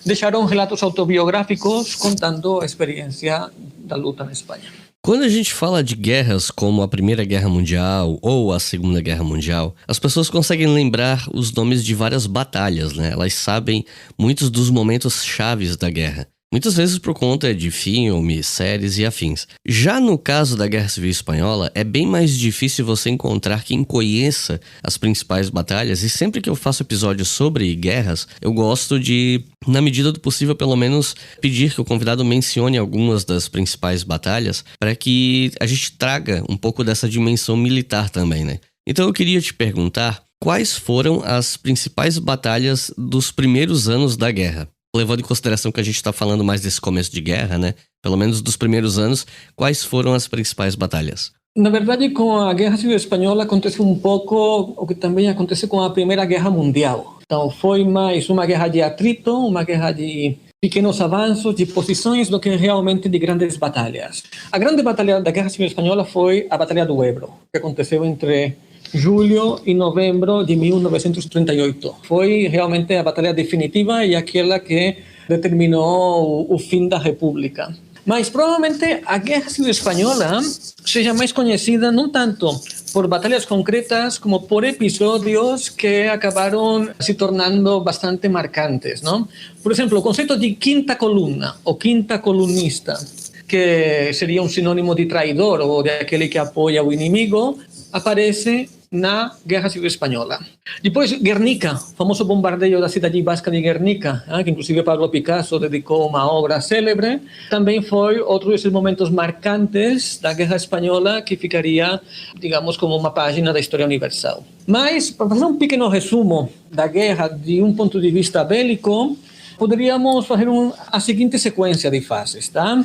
deixaram relatos autobiográficos contando a experiência da luta na Espanha. Quando a gente fala de guerras como a Primeira Guerra Mundial ou a Segunda Guerra Mundial, as pessoas conseguem lembrar os nomes de várias batalhas, né? Elas sabem muitos dos momentos chaves da guerra. Muitas vezes por conta de filmes, séries e afins. Já no caso da Guerra Civil Espanhola, é bem mais difícil você encontrar quem conheça as principais batalhas, e sempre que eu faço episódios sobre guerras, eu gosto de, na medida do possível, pelo menos, pedir que o convidado mencione algumas das principais batalhas, para que a gente traga um pouco dessa dimensão militar também, né? Então eu queria te perguntar, quais foram as principais batalhas dos primeiros anos da guerra? Levando em consideração que a gente está falando mais desse começo de guerra, né? Pelo menos dos primeiros anos, quais foram as principais batalhas? Na verdade, com a Guerra Civil Espanhola acontece um pouco o que também acontece com a Primeira Guerra Mundial. Então, foi mais uma guerra de atrito, uma guerra de pequenos avanços, de posições, do que realmente de grandes batalhas. A grande batalha da Guerra Civil Espanhola foi a Batalha do Ebro, que aconteceu entre julho e novembro de 1938. Foi realmente a batalha definitiva e aquela que determinou o fim da República. Mas provavelmente a Guerra Civil Espanhola seja mais conhecida não tanto por batalhas concretas como por episódios que acabaram se tornando bastante marcantes, não? Por exemplo, o conceito de quinta coluna ou quinta colunista, que seria um sinônimo de traidor ou de aquele que apoia o inimigo, aparece na Guerra Civil Espanhola. Depois, Guernica, famoso bombardeio da cidade basca de Guernica, que inclusive Pablo Picasso dedicou uma obra célebre, também foi outro desses momentos marcantes da Guerra Espanhola que ficaria, digamos, como uma página da história universal. Mas, para fazer um pequeno resumo da guerra de um ponto de vista bélico, poderíamos fazer a seguinte sequência de fases, tá?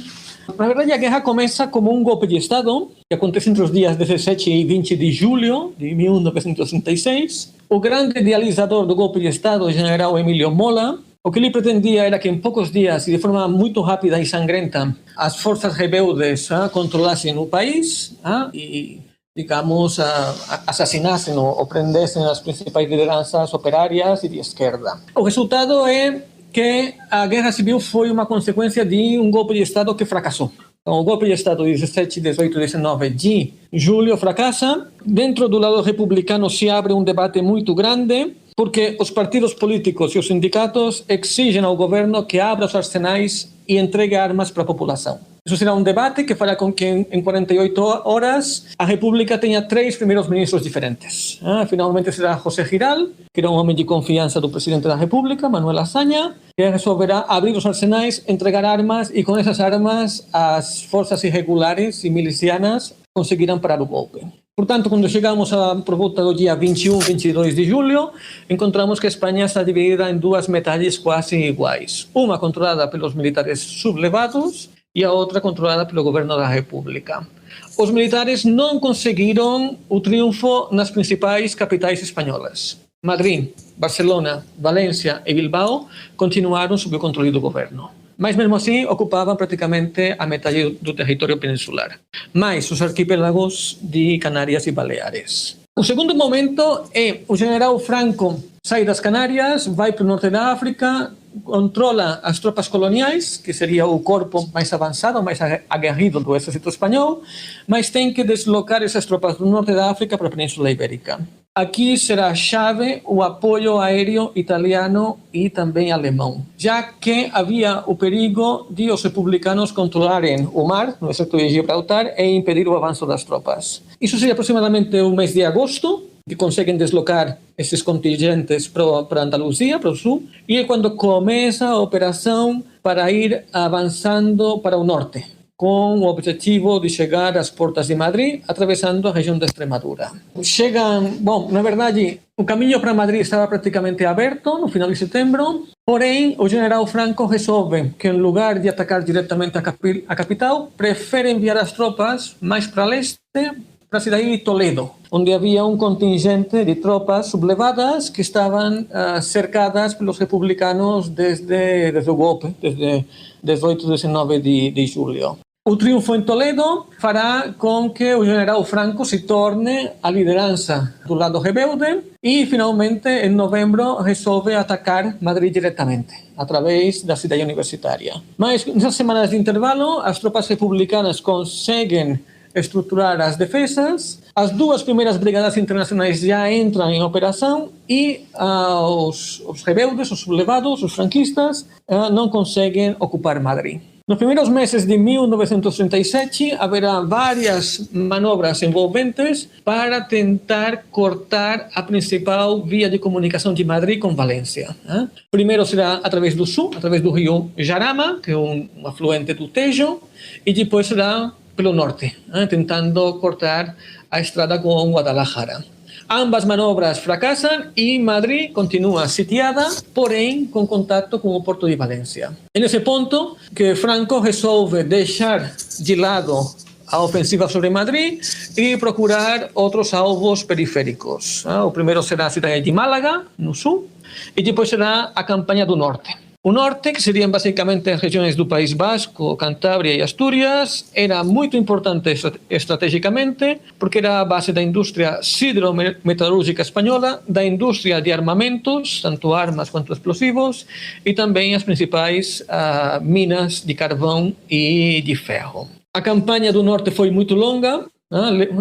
Na verdade, a guerra começa como um golpe de Estado, que acontece entre os dias 17 e 20 de julho de 1936. O grande idealizador do golpe de Estado, o general Emílio Mola, o que ele pretendia era que em poucos dias e de forma muito rápida e sangrenta, as forças rebeldes controlassem o país e, digamos, assassinassem ou prendessem as principais lideranças operárias e de esquerda. O resultado é que a Guerra Civil foi uma consequência de um golpe de Estado que fracassou. Então, o golpe de Estado de 17, 18 e 19 de julho fracassa. Dentro do lado republicano se abre um debate muito grande, porque os partidos políticos e os sindicatos exigem ao governo que abra os arsenais e entregue armas para a população. Isso será um debate que fará com que em 48 horas a República tenha 3 primeiros ministros diferentes. Finalmente será José Giral, que era um homem de confiança do presidente da República, Manuel Azaña, que resolverá abrir os arsenais, entregar armas e com essas armas as forças irregulares e milicianas conseguirão parar o golpe. Portanto, quando chegamos por volta do dia 21, 22 de julho, encontramos que a Espanha está dividida em 2 metades quase iguais. Uma controlada pelos militares sublevados e a outra controlada pelo governo da República. Os militares não conseguiram o triunfo nas principais capitais espanholas. Madrid, Barcelona, Valência e Bilbao continuaram sob o controle do governo. Mas mesmo assim ocupavam praticamente a metade do território peninsular, mais os arquipélagos de Canárias e Baleares. O segundo momento é o general Franco sai das Canárias, vai para o norte da África, controla as tropas coloniais, que seria o corpo mais avançado, mais aguerrido do exército espanhol, mas tem que deslocar essas tropas do norte da África para a Península Ibérica. Aqui será chave o apoio aéreo italiano e também alemão, já que havia o perigo de os republicanos controlarem o mar, no Estreito de Gibraltar, e impedir o avanço das tropas. Isso seria aproximadamente o mês de agosto, que conseguem deslocar esses contingentes para Andaluzia, para o sul, e é quando começa a operação para ir avançando para o norte. com o objetivo de chegar às portas de Madrid, atravessando a região da Extremadura. Chegam, bom, na verdade, o caminho para Madrid estava praticamente aberto no final de setembro, porém, o general Franco resolve que, em lugar de atacar diretamente a capital, prefere enviar as tropas mais para leste, para a cidade de Toledo, onde havia um contingente de tropas sublevadas que estavam cercadas pelos republicanos desde o golpe, desde 18 e 19 de julho. O triunfo em Toledo fará com que o general Franco se torne a liderança do lado rebelde e, finalmente, em novembro, resolve atacar Madrid diretamente, através da cidade universitária. Mas, nessas semanas de intervalo, as tropas republicanas conseguem estruturar as defesas, as duas primeiras brigadas internacionais já entram em operação e os rebeldes, os sublevados, os franquistas, não conseguem ocupar Madrid. Nos primeiros meses de 1937, haverá várias manobras envolventes para tentar cortar a principal via de comunicação de Madrid com Valência. Primeiro será através do sul, através do rio Jarama, que é um afluente do Tejo, e depois será pelo norte, tentando cortar a estrada com Guadalajara. Ambas manobras fracassam e Madrid continua sitiada, porém com contato com o porto de Valência. É nesse ponto que Franco resolve deixar de lado a ofensiva sobre Madrid e procurar outros alvos periféricos. O primeiro será a cidade de Málaga, no sul, e depois será a campanha do norte. O norte, que seriam basicamente as regiões do País Basco, Cantábria e Astúrias, era muito importante estrategicamente porque era a base da indústria sidrometalúrgica espanhola, da indústria de armamentos, tanto armas quanto explosivos, e também as principais minas de carvão e de ferro. A campanha do norte foi muito longa,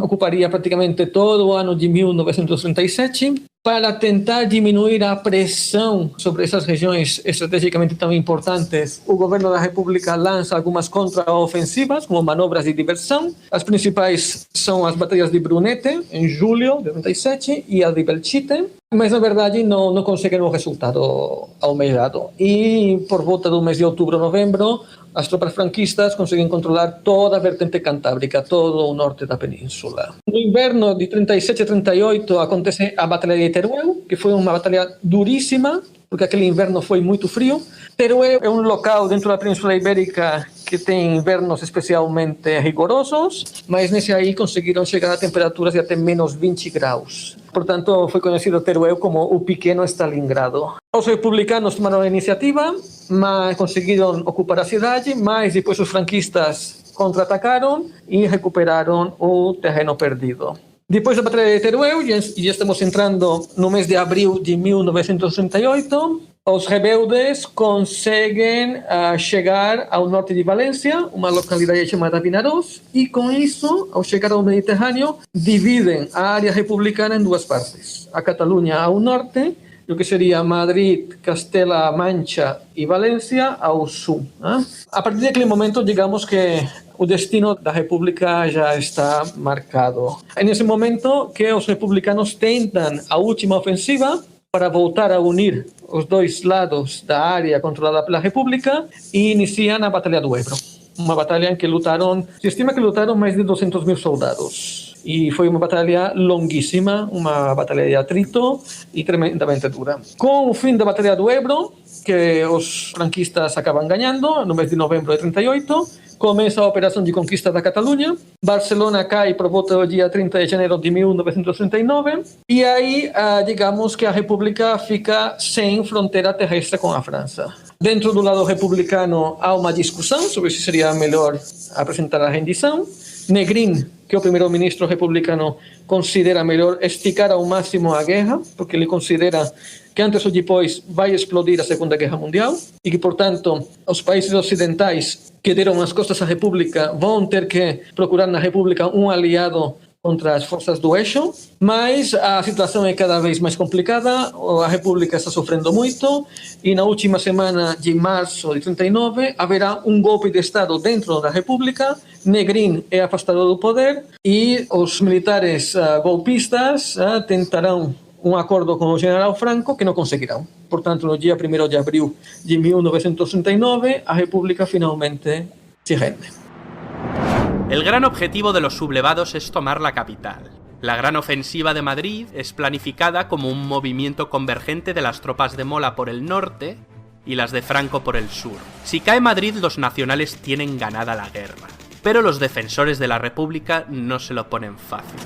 ocuparia praticamente todo o ano de 1937, para tentar diminuir a pressão sobre essas regiões estrategicamente tão importantes. O governo da República lança algumas contraofensivas, como manobras de diversão. As principais são as batalhas de Brunete, em julho de 37, e a de Belchite, mas na verdade não conseguem o resultado almejado. E por volta do mês de outubro, novembro, as tropas franquistas conseguem controlar toda a vertente cantábrica, todo o norte da península. No inverno de 37 e 38 acontece a Batalha de Teruel, que foi uma batalha duríssima, porque aquele inverno foi muito frio. Teruel é um local dentro da Península Ibérica que tem invernos especialmente rigorosos, mas nesse aí conseguiram chegar a temperaturas de até menos 20 graus. Portanto, foi conhecido Teruel como o pequeno Stalingrado. Os republicanos tomaram a iniciativa, mas conseguiram ocupar a cidade, mas depois os franquistas contra-atacaram e recuperaram o terreno perdido. Depois da Batalha de Teruel, e estamos entrando no mês de abril de 1938, os rebeldes conseguem chegar ao norte de Valência, uma localidade chamada Vinarós, e com isso, ao chegar ao Mediterrâneo, dividem a área republicana em duas partes. A Catalunha ao norte, o que seria Madrid, Castela Mancha e Valência ao sul. A partir daquele momento, digamos que o destino da República já está marcado. É nesse momento que os republicanos tentam a última ofensiva para voltar a unir os dois lados da área controlada pela República e iniciam a Batalha do Ebro. Uma batalha em que se estima que lutaram mais de 200 mil soldados. E foi uma batalha longuíssima, uma batalha de atrito e tremendamente dura. Com o fim da Batalha do Ebro, que os franquistas acabam ganhando, no mês de novembro de 38, começa a operação de conquista da Catalunha. Barcelona cai por volta do dia 30 de janeiro de 1939. E aí, digamos que a República fica sem fronteira terrestre com a França. Dentro do lado republicano há uma discussão sobre se seria melhor apresentar a rendição. Negrin, que é o primeiro-ministro republicano, considera melhor esticar ao máximo a guerra, porque ele considera que antes ou depois vai explodir a Segunda Guerra Mundial e que, portanto, os países ocidentais que deram as costas à República vão ter que procurar na República um aliado contra as forças do eixo, mas a situação é cada vez mais complicada, a República está sofrendo muito e na última semana de março de 39 haverá um golpe de Estado dentro da República, Negrin é afastado do poder e os militares golpistas tentarão um acordo com o general Franco que não conseguirão. Portanto, no dia 1º de abril de 1939, a República finalmente se rende. El gran objetivo de los sublevados es tomar la capital. La gran ofensiva de Madrid es planificada como un movimiento convergente de las tropas de Mola por el norte y las de Franco por el sur. Si cae Madrid, los nacionales tienen ganada la guerra, pero los defensores de la República no se lo ponen fácil.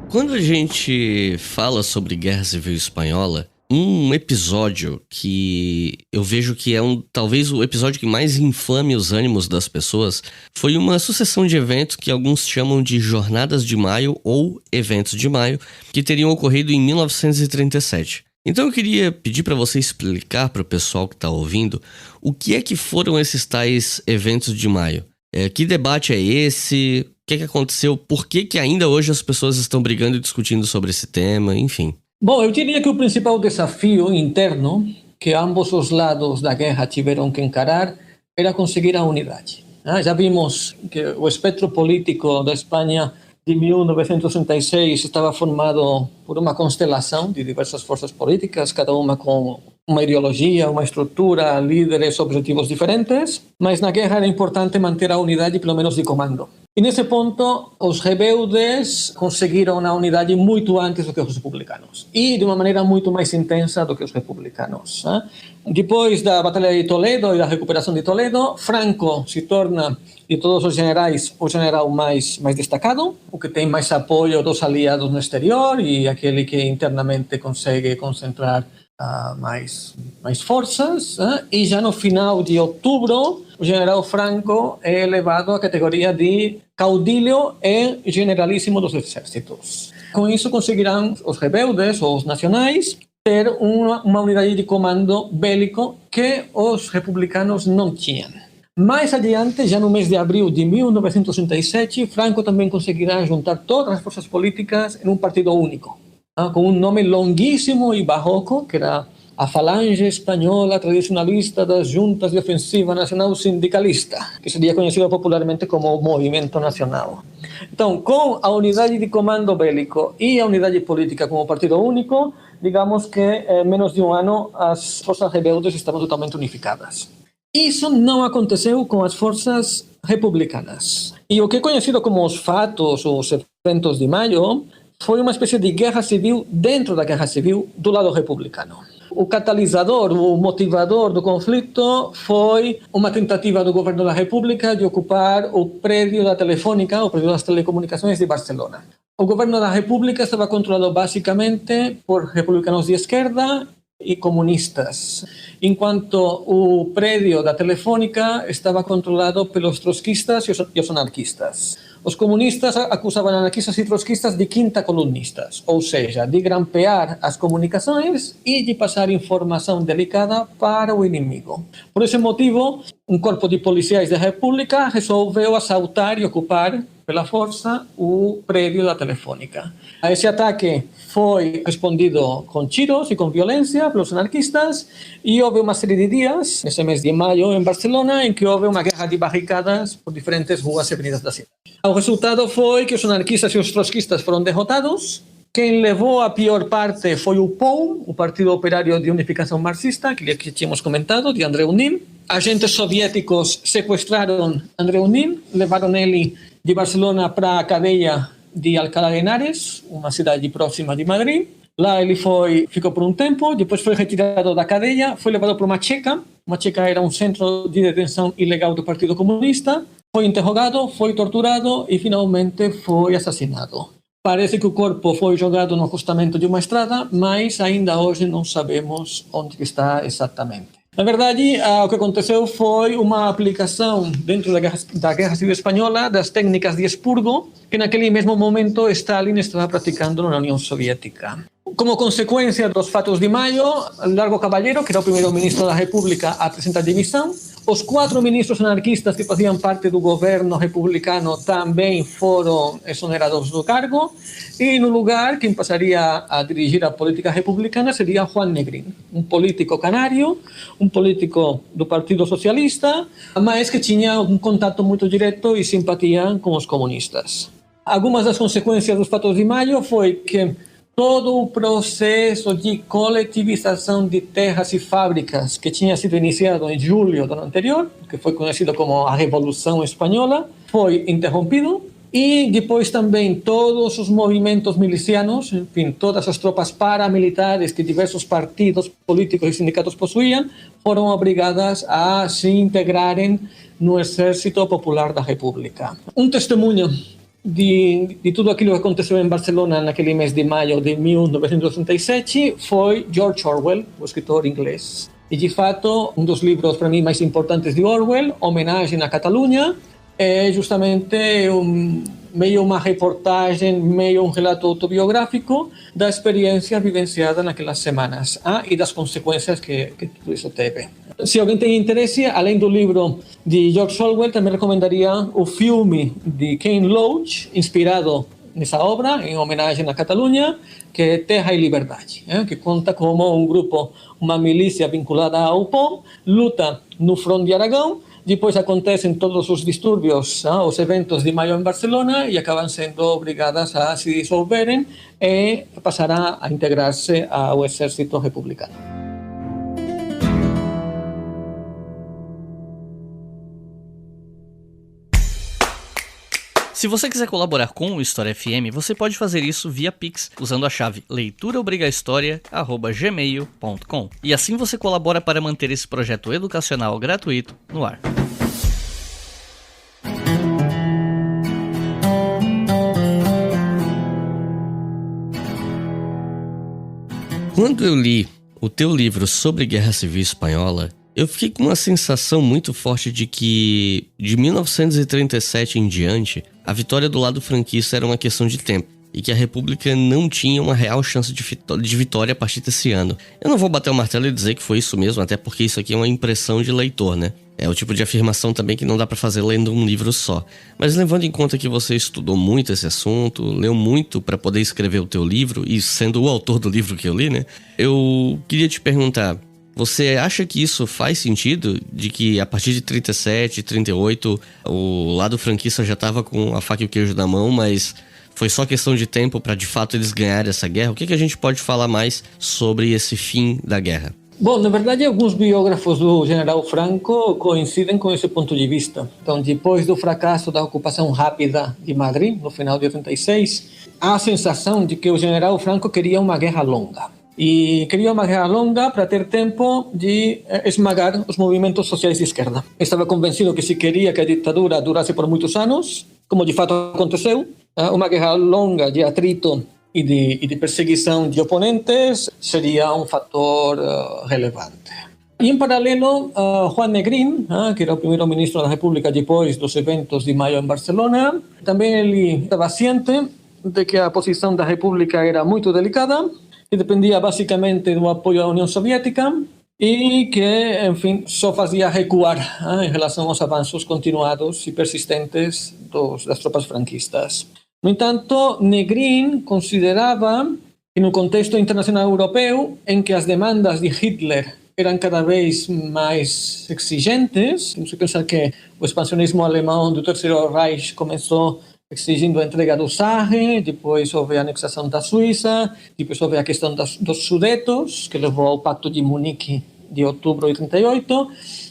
Quando a gente fala sobre Guerra Civil Espanhola, um episódio que eu vejo que é talvez o episódio que mais inflame os ânimos das pessoas foi uma sucessão de eventos que alguns chamam de Jornadas de Maio ou Eventos de Maio, que teriam ocorrido em 1937. Então eu queria pedir para você explicar para o pessoal que está ouvindo o que é que foram esses tais Eventos de Maio. Que debate é esse? O que é que aconteceu? Por que ainda hoje as pessoas estão brigando e discutindo sobre esse tema? Enfim. Bom, eu diria que o principal desafio interno que ambos os lados da guerra tiveram que encarar era conseguir a unidade. Já vimos que o espectro político da Espanha de 1936 estava formado por uma constelação de diversas forças políticas, cada uma com uma ideologia, uma estrutura, líderes, objetivos diferentes, mas na guerra era importante manter a unidade, pelo menos de comando. E nesse ponto, os rebeldes conseguiram a unidade muito antes do que os republicanos e de uma maneira muito mais intensa do que os republicanos. Depois da Batalha de Toledo e da recuperação de Toledo, Franco se torna, de todos os generais, o general mais destacado, o que tem mais apoio dos aliados no exterior e aquele que internamente consegue concentrar mais forças. E já no final de outubro, o general Franco é elevado à categoria de caudilho e generalíssimo dos exércitos. Com isso conseguirão os rebeldes ou os nacionais ter uma unidade de comando bélico que os republicanos não tinham. Mais adiante, já no mês de abril de 1937, Franco também conseguirá juntar todas as forças políticas em um partido único, com um nome longuíssimo e barroco, que era a Falange Espanhola Tradicionalista das Juntas de Ofensiva Nacional Sindicalista, que seria conhecido popularmente como Movimento Nacional. Então, com a unidade de comando bélico e a unidade política como partido único, digamos que em menos de um ano as forças rebeldes estavam totalmente unificadas. Isso não aconteceu com as forças republicanas. E o que é conhecido como os fatos, os eventos de maio, foi uma espécie de guerra civil dentro da guerra civil do lado republicano. O catalisador, o motivador do conflito foi uma tentativa do governo da República de ocupar o prédio da Telefônica, o prédio das telecomunicações de Barcelona. O governo da República estava controlado basicamente por republicanos de esquerda e comunistas, enquanto o prédio da Telefônica estava controlado pelos trotskistas e os anarquistas. Os comunistas acusavam anarquistas e trotskistas de quinta colunistas, ou seja, de grampear as comunicações e de passar informação delicada para o inimigo. Por esse motivo, um corpo de policiais da República resolveu assaltar e ocupar pela força o prédio da Telefônica. A esse ataque foi respondido com tiros e com violência pelos anarquistas e houve uma série de dias, nesse mês de maio, em Barcelona, em que houve uma guerra de barricadas por diferentes ruas e avenidas da cidade. O resultado foi que os anarquistas e os trotskistas foram derrotados. Quem levou a pior parte foi o POU, o Partido Operário de Unificação Marxista, que tínhamos comentado, de Andreu Nin. Agentes soviéticos sequestraram Andreu Nin, levaram ele de Barcelona para a cadeia de Alcalá de Henares, uma cidade próxima de Madrid. Lá ele ficou por um tempo, depois foi retirado da cadeia, foi levado para uma checa. Uma checa era um centro de detenção ilegal do Partido Comunista. Foi interrogado, foi torturado e finalmente foi assassinado. Parece que o corpo foi jogado no acostamento de uma estrada, mas ainda hoje não sabemos onde está exatamente. Na verdade, o que aconteceu foi uma aplicação dentro da Guerra Civil Espanhola das técnicas de expurgo que naquele mesmo momento Stalin estava praticando na União Soviética. Como consequência dos fatos de maio, Largo Caballero, que era o primeiro-ministro da República, apresenta demissão. Os 4 ministros anarquistas que faziam parte do governo republicano também foram exonerados do cargo. E no lugar, quem passaria a dirigir a política republicana seria Juan Negrín, um político canário, um político do Partido Socialista, mas que tinha um contato muito direto e simpatia com os comunistas. Algumas das consequências dos fatos de maio foi que todo o processo de coletivização de terras e fábricas que tinha sido iniciado em julho do ano anterior, que foi conhecido como a Revolução Espanhola, foi interrompido. E depois também todos os movimentos milicianos, enfim, todas as tropas paramilitares que diversos partidos políticos e sindicatos possuíam, foram obrigadas a se integrarem no Exército Popular da República. Um testemunho de tudo aquilo que aconteceu em Barcelona naquele mês de maio de 1937 foi George Orwell, o escritor inglês. E, de fato, um dos livros, para mim, mais importantes de Orwell, Homenagem à Catalunha, é justamente meio uma reportagem, meio um relato autobiográfico da experiência vivenciada naquelas semanas e das consequências que tudo isso teve. Se alguém tem interesse, além do livro de George Orwell, também recomendaria o filme de Ken Loach, inspirado nessa obra, em homenagem à Catalunha, que é Terra e Liberdade, que conta como um grupo, uma milícia vinculada ao POM, luta no front de Aragão. Depois acontecem todos os distúrbios, os eventos de maio em Barcelona, e acabam sendo obrigadas a se dissolverem e passar a integrar-se ao exército republicano. Se você quiser colaborar com o História FM, você pode fazer isso via Pix, usando a chave leituraobrigahistoria@gmail.com. E assim você colabora para manter esse projeto educacional gratuito no ar. Quando eu li o teu livro sobre Guerra Civil Espanhola, eu fiquei com uma sensação muito forte de que, de 1937 em diante, a vitória do lado franquista era uma questão de tempo e que a República não tinha uma real chance de vitória a partir desse ano. Eu não vou bater o martelo e dizer que foi isso mesmo, até porque isso aqui é uma impressão de leitor, né? É o tipo de afirmação também que não dá pra fazer lendo um livro só. Mas levando em conta que você estudou muito esse assunto, leu muito pra poder escrever o teu livro, e sendo o autor do livro que eu li, né? Eu queria te perguntar, você acha que isso faz sentido? De que a partir de 37, 38, o lado franquista já estava com a faca e o queijo na mão, mas foi só questão de tempo para de fato eles ganharem essa guerra? O que a gente pode falar mais sobre esse fim da guerra? Bom, na verdade, alguns biógrafos do general Franco coincidem com esse ponto de vista. Então, depois do fracasso da ocupação rápida de Madrid, no final de 86, há a sensação de que o general Franco queria uma guerra longa. E queria uma guerra longa para ter tempo de esmagar os movimentos sociais de esquerda. Estava convencido que se queria que a ditadura durasse por muitos anos, como de fato aconteceu, uma guerra longa de atrito e de perseguição de oponentes seria um fator relevante. E, em paralelo, Juan Negrín, que era o primeiro-ministro da República depois dos eventos de maio em Barcelona, também ele estava ciente de que a posição da República era muito delicada, que dependia basicamente do apoio à União Soviética e que, enfim, só fazia recuar em relação aos avanços continuados e persistentes das tropas franquistas. No entanto, Negrín considerava que no contexto internacional europeu, em que as demandas de Hitler eram cada vez mais exigentes, temos que pensar que o expansionismo alemão do Terceiro Reich começou exigindo a entrega do Saare, depois houve a anexação da Suíça, depois houve a questão dos Sudetos, que levou ao Pacto de Munique de outubro de 38,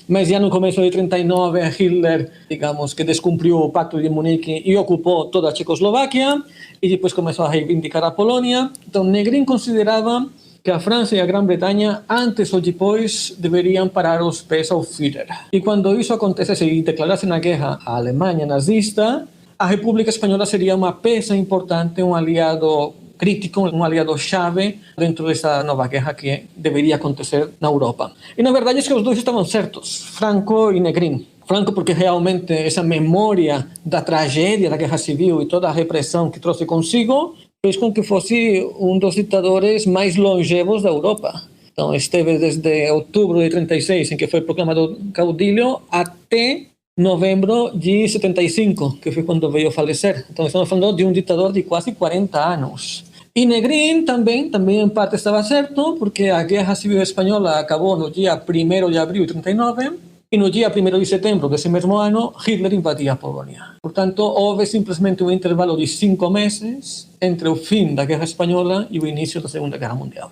mas já no começo de 39 Hitler, digamos, que descumpriu o Pacto de Munique e ocupou toda a Tchecoslováquia, e depois começou a reivindicar a Polônia. Então, Negrín considerava que a França e a Grã-Bretanha, antes ou depois, deveriam parar os pés ao Führer. E quando isso acontecesse e declarassem a guerra à Alemanha nazista, a República Espanhola seria uma peça importante, um aliado crítico, um aliado-chave dentro dessa nova guerra que deveria acontecer na Europa. E, na verdade, é que os dois estavam certos, Franco e Negrín. Franco porque realmente essa memória da tragédia da Guerra Civil e toda a repressão que trouxe consigo fez com que fosse um dos ditadores mais longevos da Europa. Então, esteve desde outubro de 36, em que foi proclamado caudilho, até novembro de 75, que foi quando veio a falecer. Então, estamos falando de um ditador de quase 40 anos. E Negrín também em parte estava certo, porque a Guerra Civil Espanhola acabou no dia 1º de abril de 39, E no dia 1º de setembro desse mesmo ano, Hitler invadia a Polônia. Portanto, houve simplesmente um intervalo de 5 meses entre o fim da Guerra Espanhola e o início da Segunda Guerra Mundial.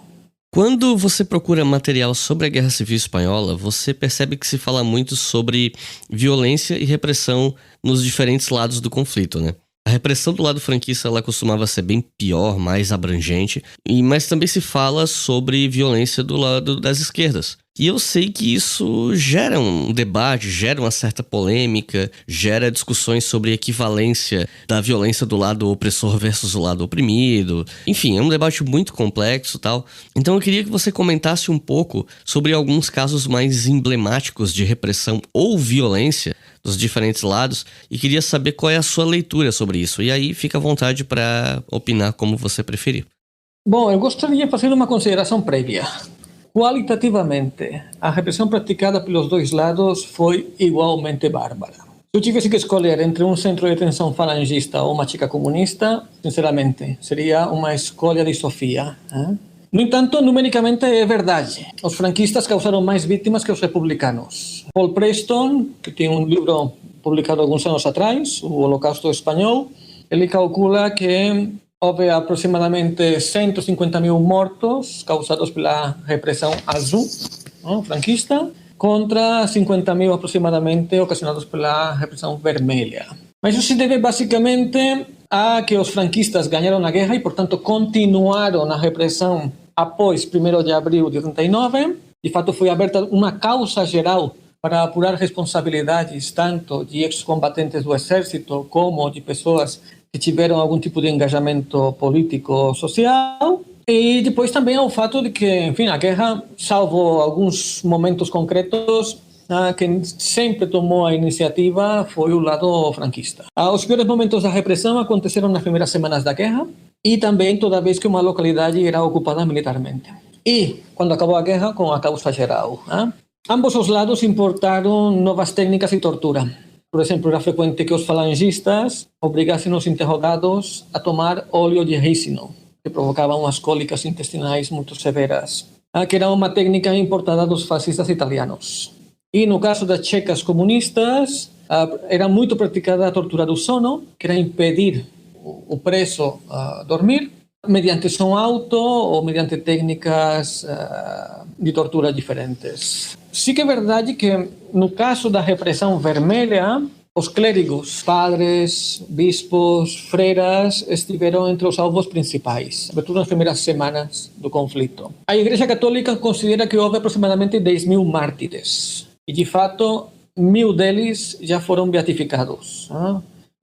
Quando você procura material sobre a Guerra Civil Espanhola, você percebe que se fala muito sobre violência e repressão nos diferentes lados do conflito, né? A repressão do lado franquista ela costumava ser bem pior, mais abrangente, mas também se fala sobre violência do lado das esquerdas. E eu sei que isso gera um debate, gera uma certa polêmica, gera discussões sobre equivalência da violência do lado opressor versus o lado oprimido. Enfim, é um debate muito complexo e tal. Então eu queria que você comentasse um pouco sobre alguns casos mais emblemáticos de repressão ou violência dos diferentes lados e queria saber qual é a sua leitura sobre isso. E aí fica à vontade para opinar como você preferir. Bom, eu gostaria de fazer uma consideração prévia. Qualitativamente, a repressão praticada pelos dois lados foi igualmente bárbara. Se eu tivesse que escolher entre um centro de detenção falangista ou uma chica comunista, sinceramente, seria uma escolha de Sofia. No entanto, numericamente é verdade. Os franquistas causaram mais vítimas que os republicanos. Paul Preston, que tem um livro publicado alguns anos atrás, O Holocausto Espanhol, ele calcula que houve aproximadamente 150.000 mortos causados pela repressão azul franquista contra 50.000 aproximadamente ocasionados pela repressão vermelha. Mas isso se deve basicamente a que os franquistas ganharam a guerra e, portanto, continuaram na repressão após 1º de abril de 89. De fato, foi aberta uma causa geral para apurar responsabilidades tanto de ex-combatentes do exército como de pessoas que tiveram algum tipo de engajamento político ou social. E depois também ao fato de que, enfim, a guerra, salvo alguns momentos concretos, quem sempre tomou a iniciativa foi o lado franquista. Os piores momentos da repressão aconteceram nas primeiras semanas da guerra e também toda vez que uma localidade era ocupada militarmente. E quando acabou a guerra, com a causa geral. Ambos os lados importaram novas técnicas de tortura. Por exemplo, era frequente que os falangistas obrigassem os interrogados a tomar óleo de rícino, que provocava umas cólicas intestinais muito severas, que era uma técnica importada dos fascistas italianos. E no caso das checas comunistas, era muito praticada a tortura do sono, que era impedir o preso dormir, mediante som alto ou mediante técnicas de tortura diferentes. Sí que é verdade que, no caso da repressão vermelha, os clérigos, padres, bispos, freiras, estiveram entre os alvos principais, sobretudo nas primeiras semanas do conflito. A Igreja Católica considera que houve aproximadamente 10.000 mártires, e de fato, 1.000 deles já foram beatificados.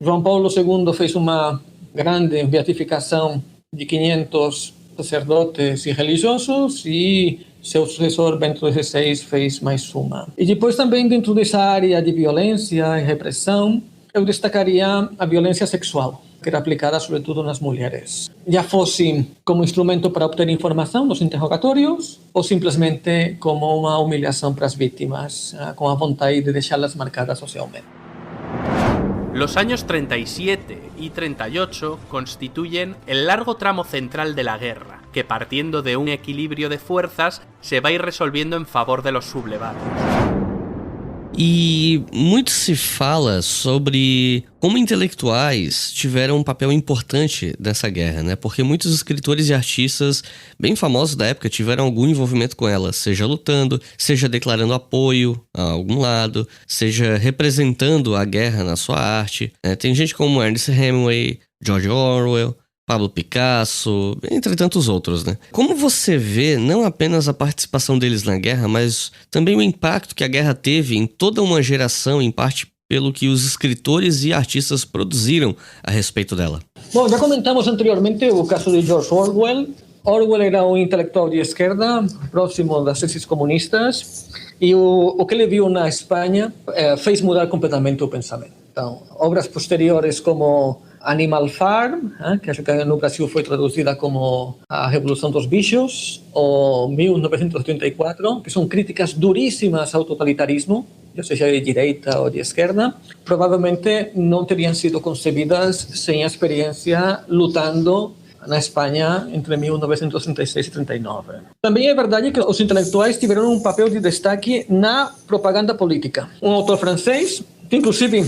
João Paulo II fez uma grande beatificação de 500 sacerdotes e religiosos e seu sucessor Bento XVI fez mais uma. E depois também dentro dessa área de violência e repressão, eu destacaria a violência sexual, que era aplicada sobretudo nas mulheres. Já fosse como instrumento para obter informação nos interrogatórios ou simplesmente como uma humilhação para as vítimas, com a vontade de deixá-las marcadas socialmente. Los años 37 y 38 constituyen el largo tramo central de la guerra, que partiendo de un equilibrio de fuerzas se va a ir resolviendo en favor de los sublevados. E muito se fala sobre como intelectuais tiveram um papel importante nessa guerra, né? Porque muitos escritores e artistas bem famosos da época tiveram algum envolvimento com ela, seja lutando, seja declarando apoio a algum lado, seja representando a guerra na sua arte, né? Tem gente como Ernest Hemingway, George Orwell, Pablo Picasso, entre tantos outros, né? Como você vê não apenas a participação deles na guerra, mas também o impacto que a guerra teve em toda uma geração, em parte pelo que os escritores e artistas produziram a respeito dela? Bom, já comentamos anteriormente o caso de George Orwell. Orwell era um intelectual de esquerda, próximo das teses comunistas, e o que ele viu na Espanha fez mudar completamente o pensamento. Então, obras posteriores como Animal Farm, que acho que no Brasil foi traduzida como A Revolução dos Bichos, ou 1984, que são críticas duríssimas ao totalitarismo, seja de direita ou de esquerda, provavelmente não teriam sido concebidas sem a experiência lutando na Espanha entre 1936 e 39. Também é verdade que os intelectuais tiveram um papel de destaque na propaganda política. Um autor francês, que inclusive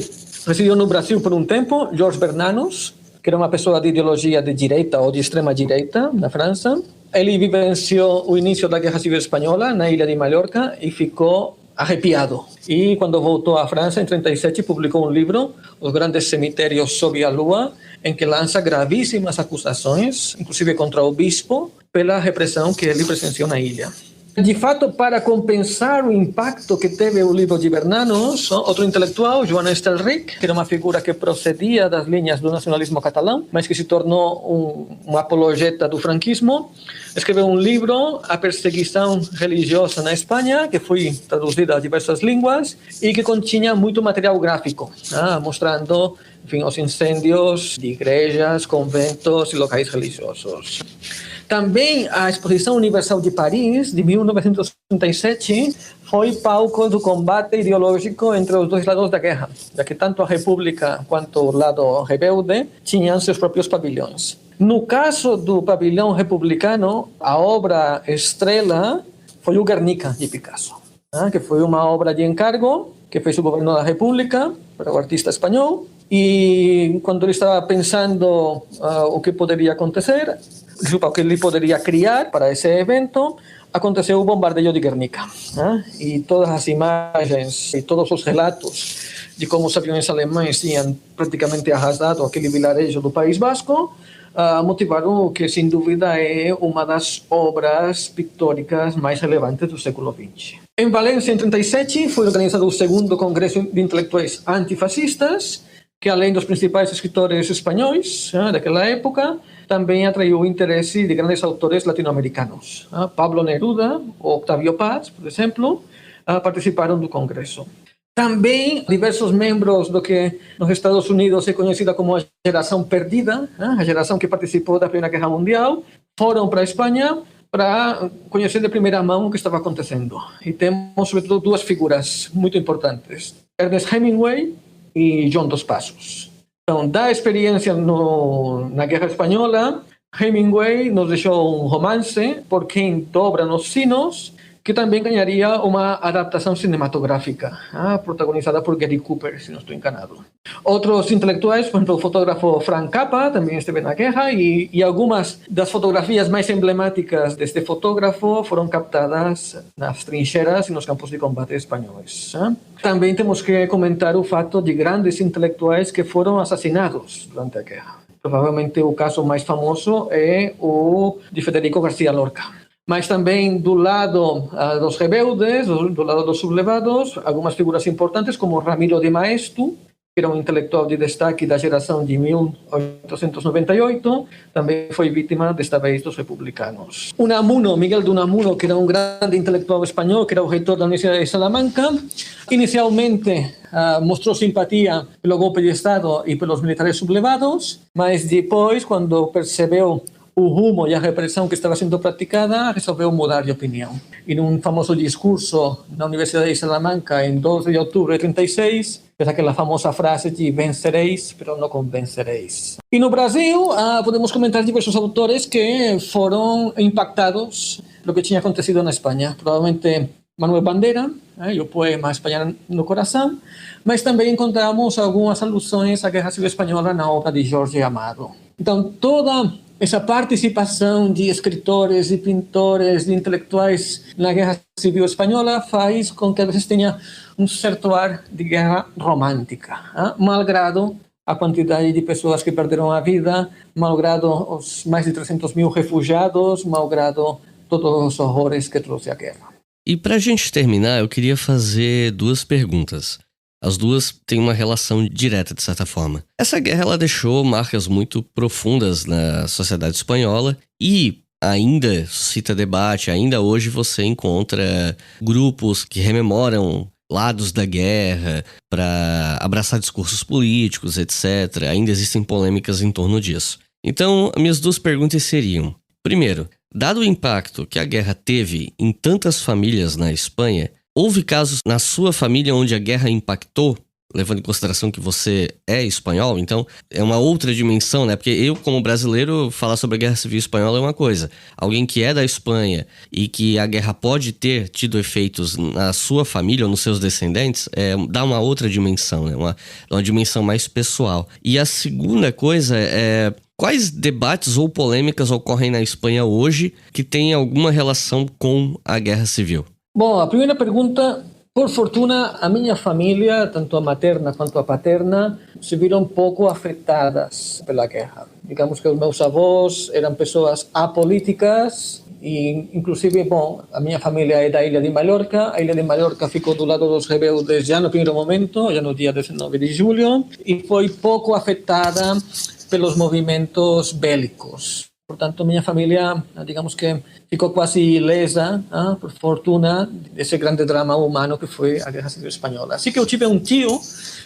residiu no Brasil por um tempo, Georges Bernanos, que era uma pessoa de ideologia de direita ou de extrema direita na França. Ele vivenciou o início da Guerra Civil Espanhola na ilha de Mallorca e ficou arrepiado. E quando voltou à França, em 1937, publicou um livro, Os Grandes Cemitérios sob a Lua, em que lança gravíssimas acusações, inclusive contra o bispo, pela repressão que ele presenciou na ilha. De fato, para compensar o impacto que teve o livro de Bernanos, outro intelectual, Joan Estelrich, que era uma figura que procedia das linhas do nacionalismo catalão, mas que se tornou um apologeta do franquismo, escreveu um livro, A Perseguição Religiosa na Espanha, que foi traduzida a diversas línguas e que continha muito material gráfico, mostrando, enfim, os incêndios de igrejas, conventos e locais religiosos. Também a Exposição Universal de Paris, de 1937, foi palco do combate ideológico entre os dois lados da guerra, já que tanto a República quanto o lado rebelde tinham seus próprios pavilhões. No caso do pavilhão republicano, a obra estrela foi o Guernica, de Picasso, que foi uma obra de encargo que fez o governo da República para o artista espanhol, e quando ele estava pensando o que poderia acontecer, o que ele poderia criar para esse evento, aconteceu o bombardeio de Guernica. E todas as imagens e todos os relatos de como os aviões alemães tinham praticamente arrasado aquele vilarejo do País Basco, motivaram o que, sem dúvida, é uma das obras pictóricas mais relevantes do século XX. Em Valência, em 1937, foi organizado o segundo Congresso de Intelectuais Antifascistas, que, além dos principais escritores espanhóis daquela época, também atraiu o interesse de grandes autores latino-americanos. Pablo Neruda ou Octavio Paz, por exemplo, participaram do Congresso. Também diversos membros do que nos Estados Unidos é conhecida como a geração perdida, a geração que participou da Primeira Guerra Mundial, foram para a Espanha para conhecer de primeira mão o que estava acontecendo. E temos, sobretudo, duas figuras muito importantes: Ernest Hemingway e João dos Passos. Então, da experiência na Guerra Espanhola, Hemingway nos deixou um romance, Por Quem Dobram os Sinos, que também ganharia uma adaptação cinematográfica, protagonizada por Gary Cooper, se não estou enganado. Outros intelectuais, por exemplo, o fotógrafo Frank Capra, também esteve na guerra, e algumas das fotografias mais emblemáticas deste fotógrafo foram captadas nas trincheiras e nos campos de combate espanhóis. Também temos que comentar o fato de grandes intelectuais que foram assassinados durante a guerra. Provavelmente o caso mais famoso é o de Federico García Lorca. Mas também do lado dos rebeldes, do lado dos sublevados, algumas figuras importantes como Ramiro de Maeztu, que era um intelectual de destaque da geração de 1898, também foi vítima, desta vez, dos republicanos. Unamuno, Miguel de Unamuno, que era um grande intelectual espanhol, que era o reitor da Universidade de Salamanca, inicialmente mostrou simpatia pelo golpe de Estado e pelos militares sublevados, mas depois, quando percebeu o rumo e a repressão que estava sendo praticada, resolveu mudar de opinião. E num famoso discurso na Universidade de Salamanca, em 12 de outubro de 1936, fez aquela famosa frase de vencereis, mas não convencereis. E no Brasil, podemos comentar diversos autores que foram impactados pelo que tinha acontecido na Espanha. Provavelmente Manuel Bandeira, e o poema Espanha no Coração, mas também encontramos algumas alusões à Guerra Civil Espanhola na obra de Jorge Amado. Então, toda essa participação de escritores, de pintores, de intelectuais na Guerra Civil Espanhola faz com que a vezes tenha um certo ar de guerra romântica, malgrado a quantidade de pessoas que perderam a vida, malgrado os mais de 300 mil refugiados, malgrado todos os horrores que trouxe a guerra. E para a gente terminar, eu queria fazer duas perguntas. As duas têm uma relação direta, de certa forma. Essa guerra ela deixou marcas muito profundas na sociedade espanhola e ainda suscita debate. Ainda hoje você encontra grupos que rememoram lados da guerra para abraçar discursos políticos, etc. Ainda existem polêmicas em torno disso. Então, as minhas duas perguntas seriam: primeiro, dado o impacto que a guerra teve em tantas famílias na Espanha, houve casos na sua família onde a guerra impactou levando em consideração que você é espanhol, então é uma outra dimensão, né? Porque eu, como brasileiro, falar sobre a Guerra Civil Espanhola é uma coisa. Alguém que é da Espanha e que a guerra pode ter tido efeitos na sua família ou nos seus descendentes, dá uma outra dimensão, né? Uma dimensão mais pessoal. E a segunda coisa é... Quais debates ou polêmicas ocorrem na Espanha hoje que têm alguma relação com a Guerra Civil? Bom, a primeira pergunta... Por fortuna, a minha família, tanto a materna quanto a paterna, se viram pouco afetadas pela guerra. Digamos que os meus avós eram pessoas apolíticas e, inclusive, bom, a minha família é da Ilha de Mallorca. A Ilha de Mallorca ficou do lado dos rebeldes já no primeiro momento, já no dia 19 de julho, e foi pouco afetada pelos movimentos bélicos. Portanto, minha família, digamos que ficou quase ilesa, por fortuna, desse grande drama humano que foi a Guerra Civil Espanhola. Assim que eu tive um tio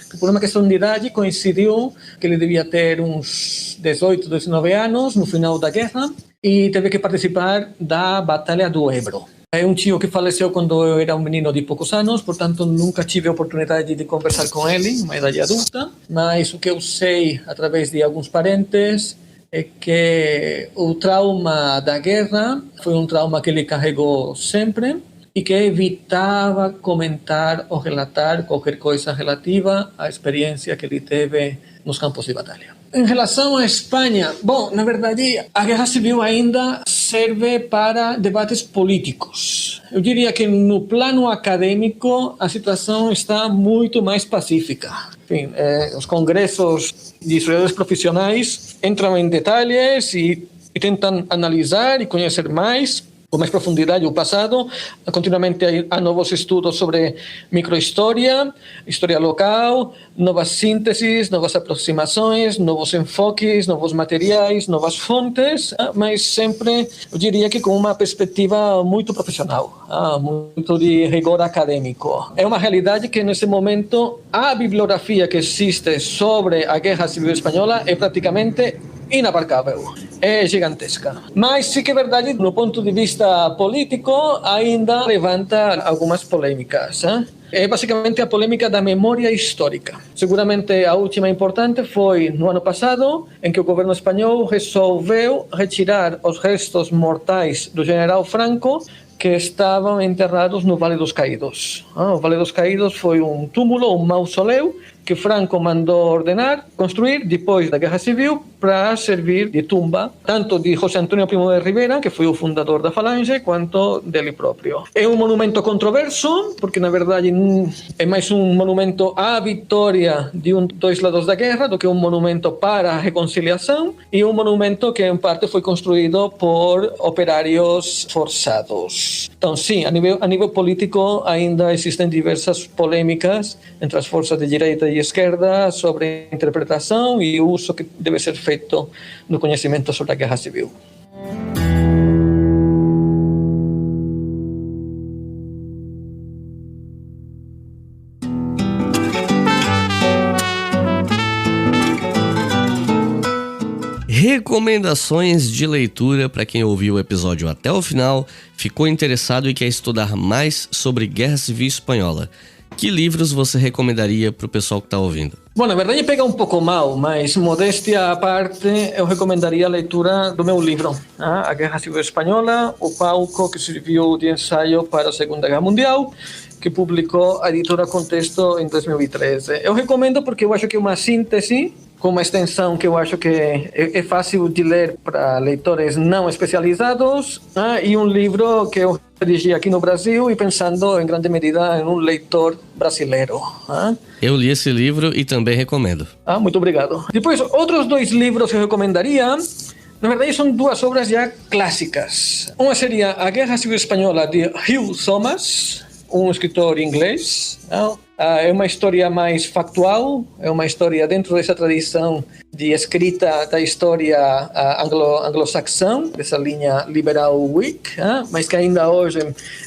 que, por uma questão de idade, coincidiu que ele devia ter uns 18, 19 anos no final da guerra e teve que participar da Batalha do Ebro. É um tio que faleceu quando eu era um menino de poucos anos, portanto nunca tive a oportunidade de conversar com ele, uma idade adulta, mas o que eu sei através de alguns parentes é que o trauma da guerra foi um trauma que ele carregou sempre e que evitava comentar ou relatar qualquer coisa relativa à experiência que ele teve nos campos de batalha. Em relação à Espanha, bom, na verdade, a Guerra Civil ainda serve para debates políticos. Eu diria que no plano acadêmico a situação está muito mais pacífica. Enfim, os congressos de historiadores profissionais entram em detalhes e tentam analisar e conhecer mais, com mais profundidade, o passado. Continuamente há novos estudos sobre microhistória, história local, novas sínteses, novas aproximações, novos enfoques, novos materiais, novas fontes, mas sempre, eu diria que com uma perspectiva muito profissional, muito de rigor acadêmico. É uma realidade que, nesse momento, a bibliografia que existe sobre a Guerra Civil Espanhola é praticamente inabarcável, é gigantesca. Mas sim que é verdade, no ponto de vista político, ainda levanta algumas polêmicas. É basicamente a polêmica da memória histórica. Seguramente a última importante foi no ano passado, em que o governo espanhol resolveu retirar os restos mortais do general Franco, que estavam enterrados no Vale dos Caídos. O Vale dos Caídos foi um túmulo, um mausoleu, que Franco mandou ordenar construir depois da Guerra Civil para servir de tumba, tanto de José Antonio Primo de Rivera, que foi o fundador da Falange, quanto dele próprio. É um monumento controverso, porque na verdade é mais um monumento à vitória de dois lados da guerra do que um monumento para a reconciliação, e um monumento que em parte foi construído por operários forçados. Então sim, a nível político ainda existem diversas polêmicas entre as forças de direita e esquerda sobre a interpretação e o uso que deve ser feito no conhecimento sobre a Guerra Civil. Recomendações de leitura para quem ouviu o episódio até o final, ficou interessado e quer estudar mais sobre Guerra Civil Espanhola. Que livros você recomendaria para o pessoal que está ouvindo? Bom, na verdade pega um pouco mal, mas modéstia à parte, eu recomendaria a leitura do meu livro, A Guerra Civil Espanhola, o palco que serviu de ensaio para a Segunda Guerra Mundial, que publicou a editora Contexto em 2013. Eu recomendo porque eu acho que é uma síntese, com uma extensão que eu acho que é fácil de ler para leitores não especializados, e um livro que eu redigi aqui no Brasil e pensando em grande medida em um leitor brasileiro. Eu li esse livro e também recomendo. Muito obrigado. Depois, outros dois livros que eu recomendaria, na verdade são duas obras já clássicas. Uma seria A Guerra Civil Espanhola, de Hugh Thomas, um escritor inglês. É uma história mais factual, é uma história dentro dessa tradição de escrita da história anglo-saxã, dessa linha liberal Whig, mas que ainda hoje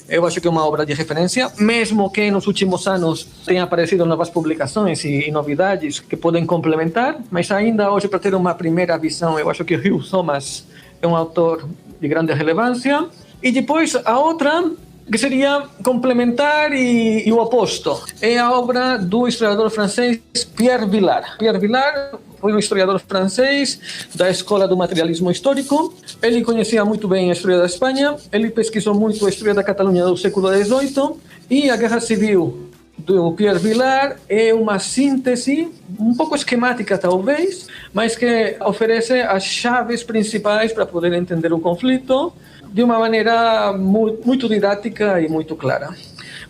eu acho que é uma obra de referência, mesmo que nos últimos anos tenham aparecido novas publicações e novidades que podem complementar, mas ainda hoje, para ter uma primeira visão, eu acho que Hugh Thomas é um autor de grande relevância. E depois a outra, que seria complementar e o oposto. É a obra do historiador francês Pierre Vilar. Pierre Vilar foi um historiador francês da escola do materialismo histórico. Ele conhecia muito bem a história da Espanha, ele pesquisou muito a história da Catalunha do século XVIII, e a Guerra Civil do Pierre Vilar é uma síntese um pouco esquemática talvez, mas que oferece as chaves principais para poder entender o conflito de uma maneira muito didática e muito clara.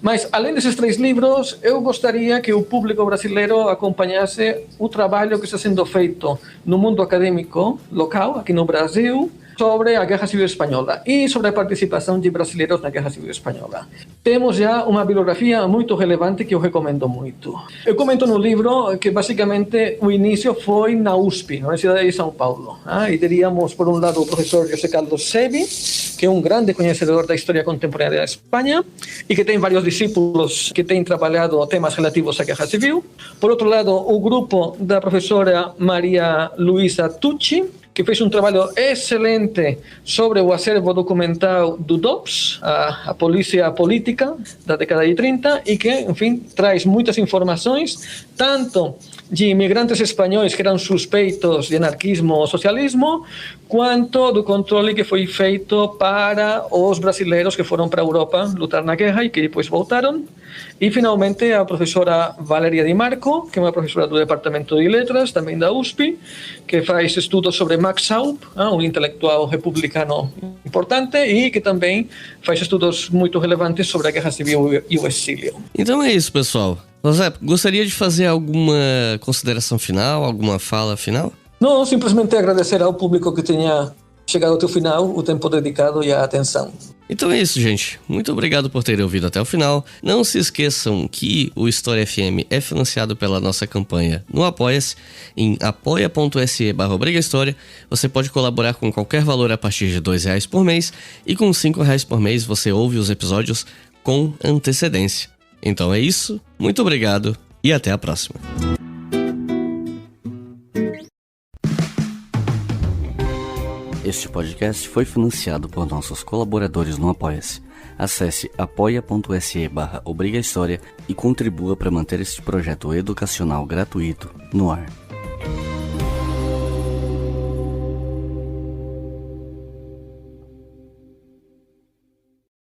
Mas, além desses 3 livros, eu gostaria que o público brasileiro acompanhasse o trabalho que está sendo feito no mundo acadêmico local, aqui no Brasil, sobre a Guerra Civil Espanhola e sobre a participação de brasileiros na Guerra Civil Espanhola. Temos já uma bibliografia muito relevante que eu recomendo muito. Eu comento no livro que, basicamente, o início foi na USP, na Universidade de São Paulo. E teríamos, por um lado, o professor José Carlos Sevi, que é um grande conhecedor da história contemporânea da Espanha e que tem vários discípulos que têm trabalhado temas relativos à Guerra Civil. Por outro lado, o grupo da professora Maria Luisa Tucci, que fez um trabalho excelente sobre o acervo documental do DOPS, a polícia política da década de 30, e que, enfim, traz muitas informações, tanto de imigrantes espanhóis que eram suspeitos de anarquismo ou socialismo, quanto do controle que foi feito para os brasileiros que foram para a Europa lutar na guerra e que depois voltaram. E, finalmente, a professora Valeria Di Marco, que é uma professora do Departamento de Letras, também da USP, que faz estudos sobre Max Schaub, um intelectual republicano importante, e que também faz estudos muito relevantes sobre a Guerra Civil e o exílio. Então é isso, pessoal. José, gostaria de fazer alguma consideração final, alguma fala final? Não, simplesmente agradecer ao público que tenha chegado até o final, o tempo dedicado e a atenção. Então é isso, gente. Muito obrigado por terem ouvido até o final. Não se esqueçam que o História FM é financiado pela nossa campanha no Apoia-se, em apoia.se/obrigahistoria. Você pode colaborar com qualquer valor a partir de R$2 por mês, e com R$5 por mês você ouve os episódios com antecedência. Então é isso, muito obrigado e até a próxima. Este podcast foi financiado por nossos colaboradores no Apoia-se. Acesse apoia.se/obrigahistoria e contribua para manter este projeto educacional gratuito no ar.